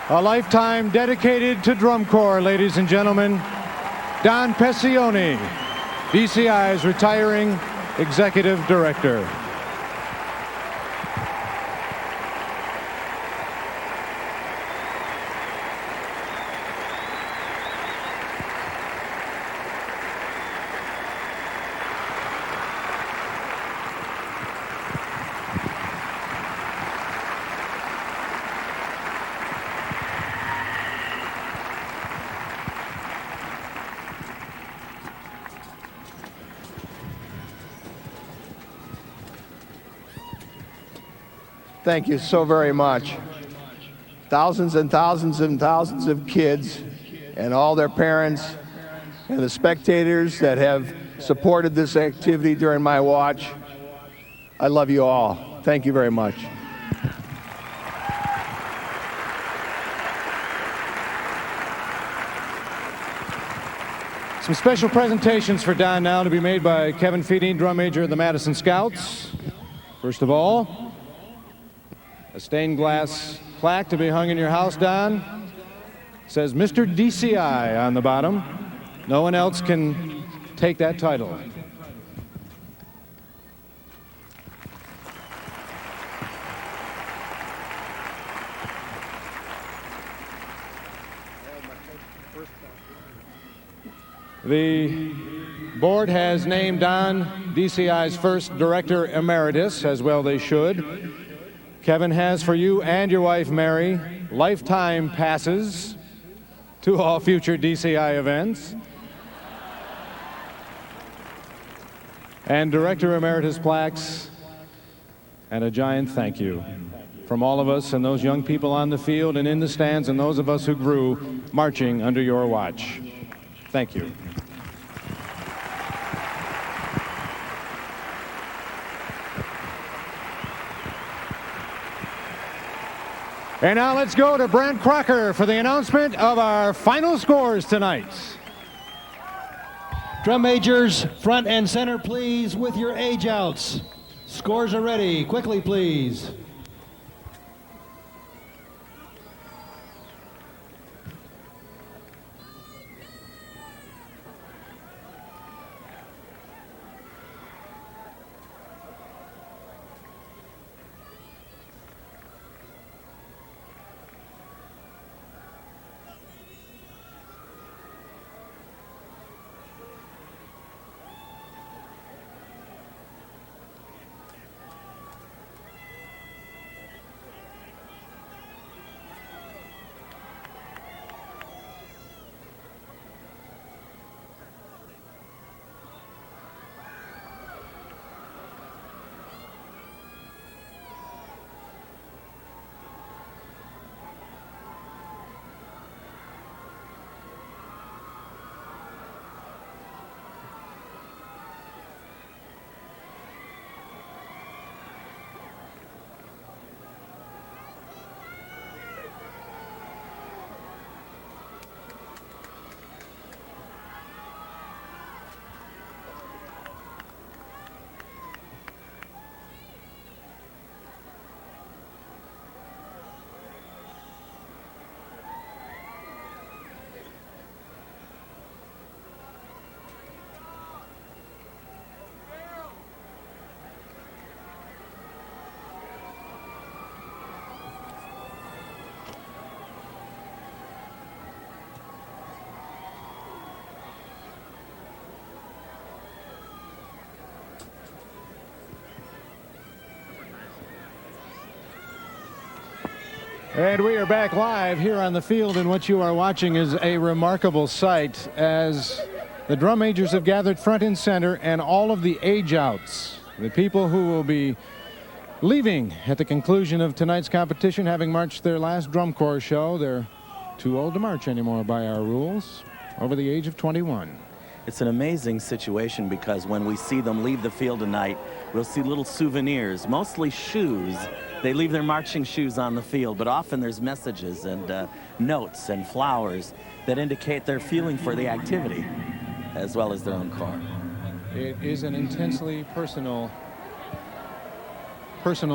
Speaker 1: A lifetime dedicated to drum corps, ladies and gentlemen. Don Pesceone, DCI's retiring executive director.
Speaker 4: Thank you so very much. Thousands and thousands and thousands of kids and all their parents and the spectators that have supported this activity during my watch. I love you all. Thank you very much.
Speaker 1: Some special presentations for Don now to be made by Kevin Feeding, drum major of the Madison Scouts. First of all, a stained glass plaque to be hung in your house, Don. It says Mr. DCI on the bottom. No one else can take that title. The board has named Don DCI's first director emeritus, as well they should. Kevin has for you and your wife, Mary, lifetime passes to all future DCI events. And Director Emeritus plaques and a giant thank you from all of us and those young people on the field and in the stands and those of us who grew marching under your watch. Thank you. And now let's go to Brent Crocker for the announcement of our final scores tonight.
Speaker 15: Drum majors, front and center, please, with your age outs. Scores are ready. Quickly, please.
Speaker 1: And we are back live here on the field, and what you are watching is a remarkable sight as the drum majors have gathered front and center, and all of the age outs, the people who will be Leaving at the conclusion of tonight's competition, having marched their last drum corps show. They're too old to march anymore by our rules, over the age of 21.
Speaker 2: It's an amazing situation because when we see them leave the field tonight, we'll see little souvenirs, mostly shoes. They leave their marching shoes on the field, but often there's messages and notes and flowers that indicate their feeling for the activity, as well as their own corps.
Speaker 1: It is an intensely personal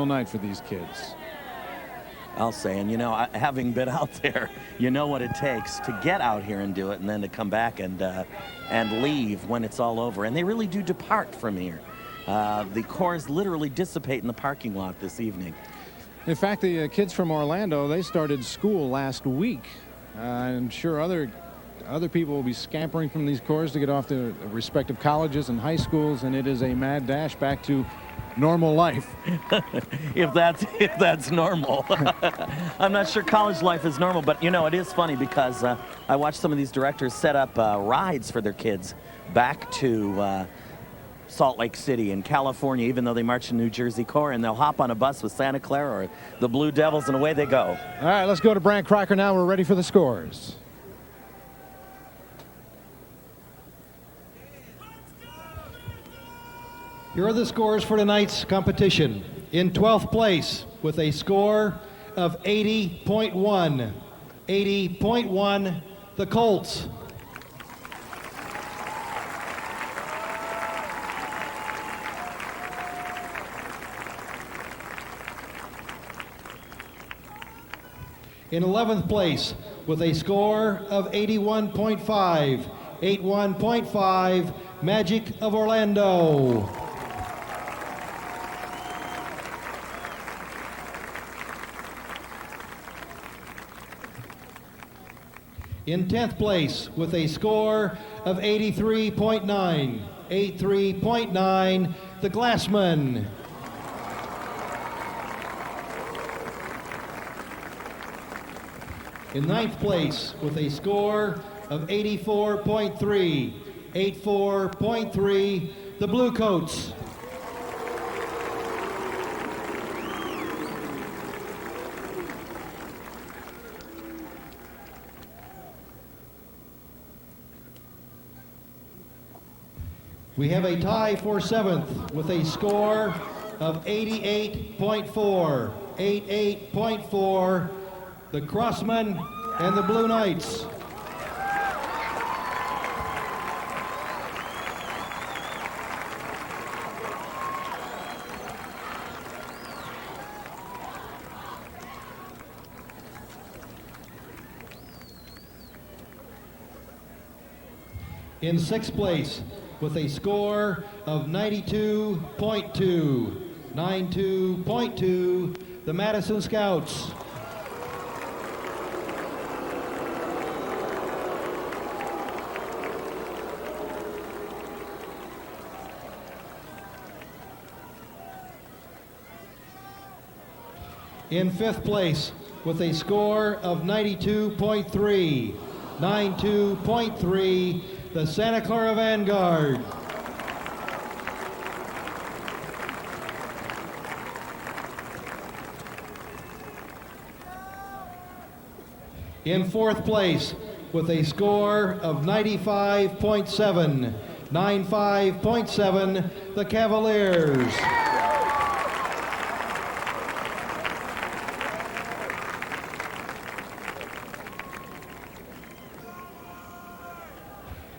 Speaker 1: night for these kids.
Speaker 2: I'll say, and you know, having been out there, you know what it takes to get out here and do it, and then to come back and leave when it's all over. And they really do depart from here. The corps literally dissipate in the parking lot this evening.
Speaker 1: In fact, the kids from Orlando, they started school last week. I'm sure other people will be scampering from these corps to get off to respective colleges and high schools, and it is a mad dash back to normal life.
Speaker 2: if that's normal. I'm not sure college life is normal, but you know, it is funny because I watched some of these directors set up rides for their kids back to Salt Lake City in California, even though they march in New Jersey Corps, and they'll hop on a bus with Santa Clara or the Blue Devils, and away they go.
Speaker 1: All right, let's go to Brant Crocker now. We're ready for the scores.
Speaker 15: Here are the scores for tonight's competition. In 12th place with a score of 80.1, the Colts. In 11th place with a score of 81.5, Magic of Orlando. In 10th place with a score of 83.9, the Glassmen. In 9th place with a score of 84.3, the Bluecoats. We have a tie for 7th with a score of 88.4, the Crossmen and the Blue Knights. In 6th place with a score of 92.2, the Madison Scouts. In 5th place with a score of 92.3, the Santa Clara Vanguard. In 4th place with a score of 95.7, the Cavaliers.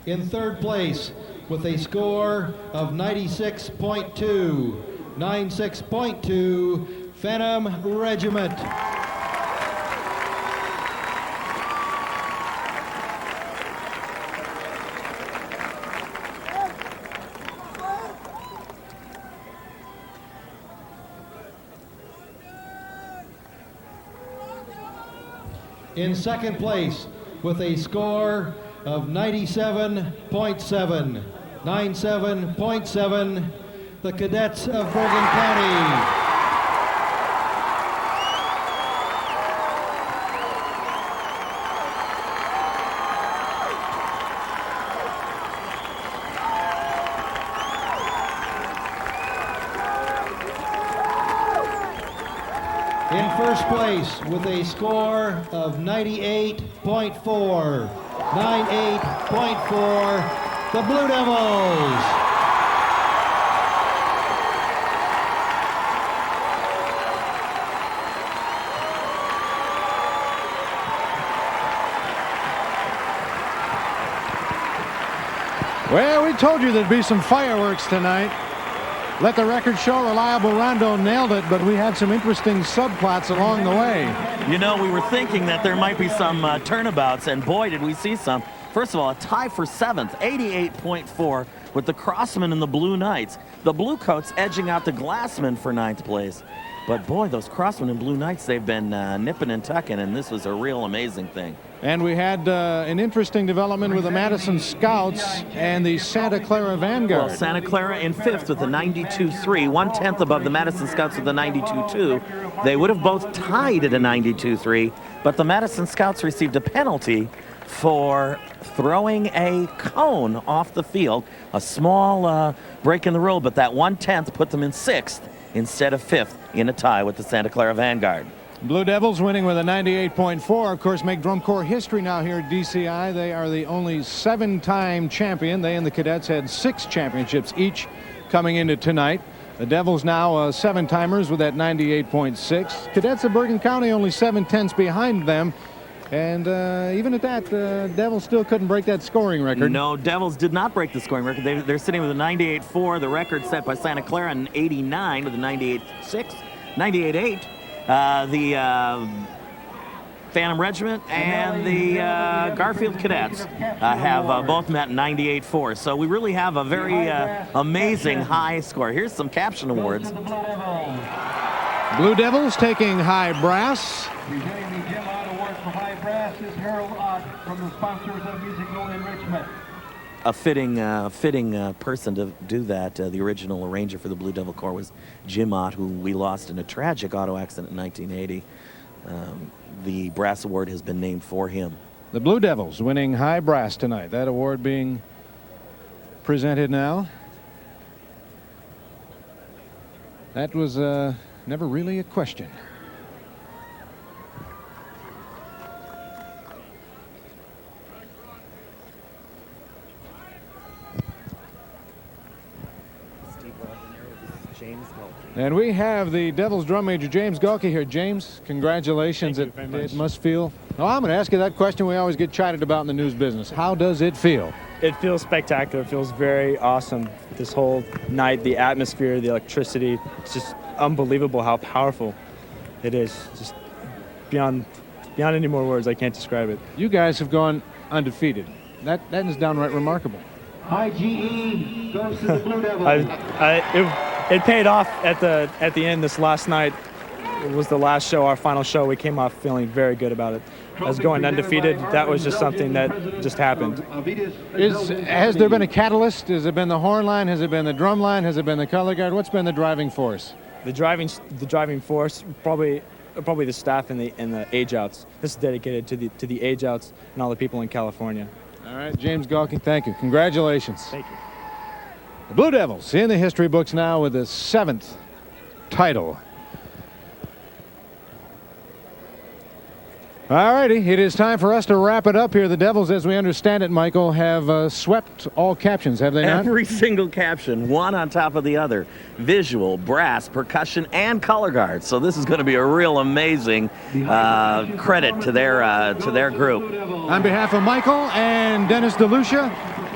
Speaker 15: In 3rd place with a score of 96.2, Phantom Regiment. In 2nd place with a score of 97.7, the Cadets of Bergen County. In first place with a score of 98.4. 98.4, the Blue Devils.
Speaker 1: Well, we told you there'd be some fireworks tonight. Let the record show Reliable Rondo nailed it, but we had some interesting subplots along the way.
Speaker 2: You know, we were thinking that there might be some turnabouts, and boy, did we see some. First of all, a tie for 7th, 88.4, with the Crossmen and the Blue Knights. The Bluecoats edging out the Glassmen for 9th place. But boy, those Crossmen and Blue Knights, they've been nipping and tucking, and this was a real amazing thing.
Speaker 1: And we had an interesting development with the Madison Scouts and the Santa Clara Vanguard.
Speaker 2: Well, Santa Clara in 5th with a 92.3, 1/10 above the Madison Scouts with a 92.2. They would have both tied at a 92.3, but the Madison Scouts received a penalty for throwing a cone off the field. A small break in the rule, but that 1/10 put them in 6th instead of 5th in a tie with the Santa Clara Vanguard.
Speaker 1: Blue Devils winning with a 98.4, of course, make drum corps history now here at DCI. They are the only 7-time champion. They and the Cadets had 6 championships each coming into tonight. The Devils now 7-timers with that 98.6. Cadets of Bergen County only 7/10ths behind them. And even at that, Devils still couldn't break that scoring record.
Speaker 2: No, Devils did not break the scoring record. They're sitting with a 98.4. The record set by Santa Clara in 89 with a 98.6, 98.8. The Phantom Regiment and the Garfield Cadets have both met 98.4. So we really have a very amazing high score. Here's some caption awards.
Speaker 1: Blue Devils taking high brass.
Speaker 18: Presenting the Jim Ott Award for High Brass is Harold Ott from the sponsors of Musical Enrichment.
Speaker 2: A fitting person to do that. The original arranger for the Blue Devil Corps was Jim Ott, who we lost in a tragic auto accident in 1980. The brass award has been named for him.
Speaker 1: The Blue Devils winning high brass tonight. That award being presented now. That was never really a question. And we have the Devils drum major, James Galkey, here. James, congratulations.
Speaker 20: Thank you very much.
Speaker 1: It must feel... Oh, I'm going to ask you that question we always get chided about in the news business. How does it feel?
Speaker 20: It feels spectacular. It feels very awesome. This whole night, the atmosphere, the electricity, it's just unbelievable how powerful it is. Just beyond any more words, I can't describe it.
Speaker 1: You guys have gone undefeated. That is downright remarkable.
Speaker 15: IGE goes to the Blue Devils.
Speaker 20: It paid off at the end this last night. It was the last show, our final show. We came off feeling very good about it. As going undefeated, that was just something that just happened.
Speaker 1: Has there been a catalyst? Has it been the horn line? Has it been the drum line? Has it been the color guard? What's been the driving force?
Speaker 20: The driving force, probably the staff and the age outs. This is dedicated to the age outs and all the people in California.
Speaker 1: All right, James Galkey, thank you. Congratulations.
Speaker 20: Thank you.
Speaker 1: The Blue Devils in the history books now with the 7th title. All righty, it is time for us to wrap it up here. The Devils, as we understand it, Michael, have swept all captions, have they not?
Speaker 2: Every single caption, one on top of the other. Visual, brass, percussion, and color guard. So this is going to be a real amazing credit to their group.
Speaker 1: On behalf of Michael and Dennis DeLucia,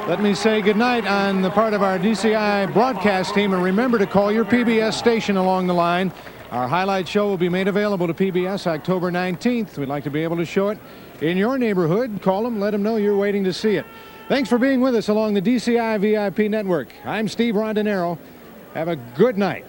Speaker 1: let me say goodnight on the part of our DCI broadcast team, and remember to call your PBS station along the line. Our highlight show will be made available to PBS October 19th. We'd like to be able to show it in your neighborhood. Call them, let them know you're waiting to see it. Thanks for being with us along the DCI VIP network. I'm Steve Rondinero. Have a good night.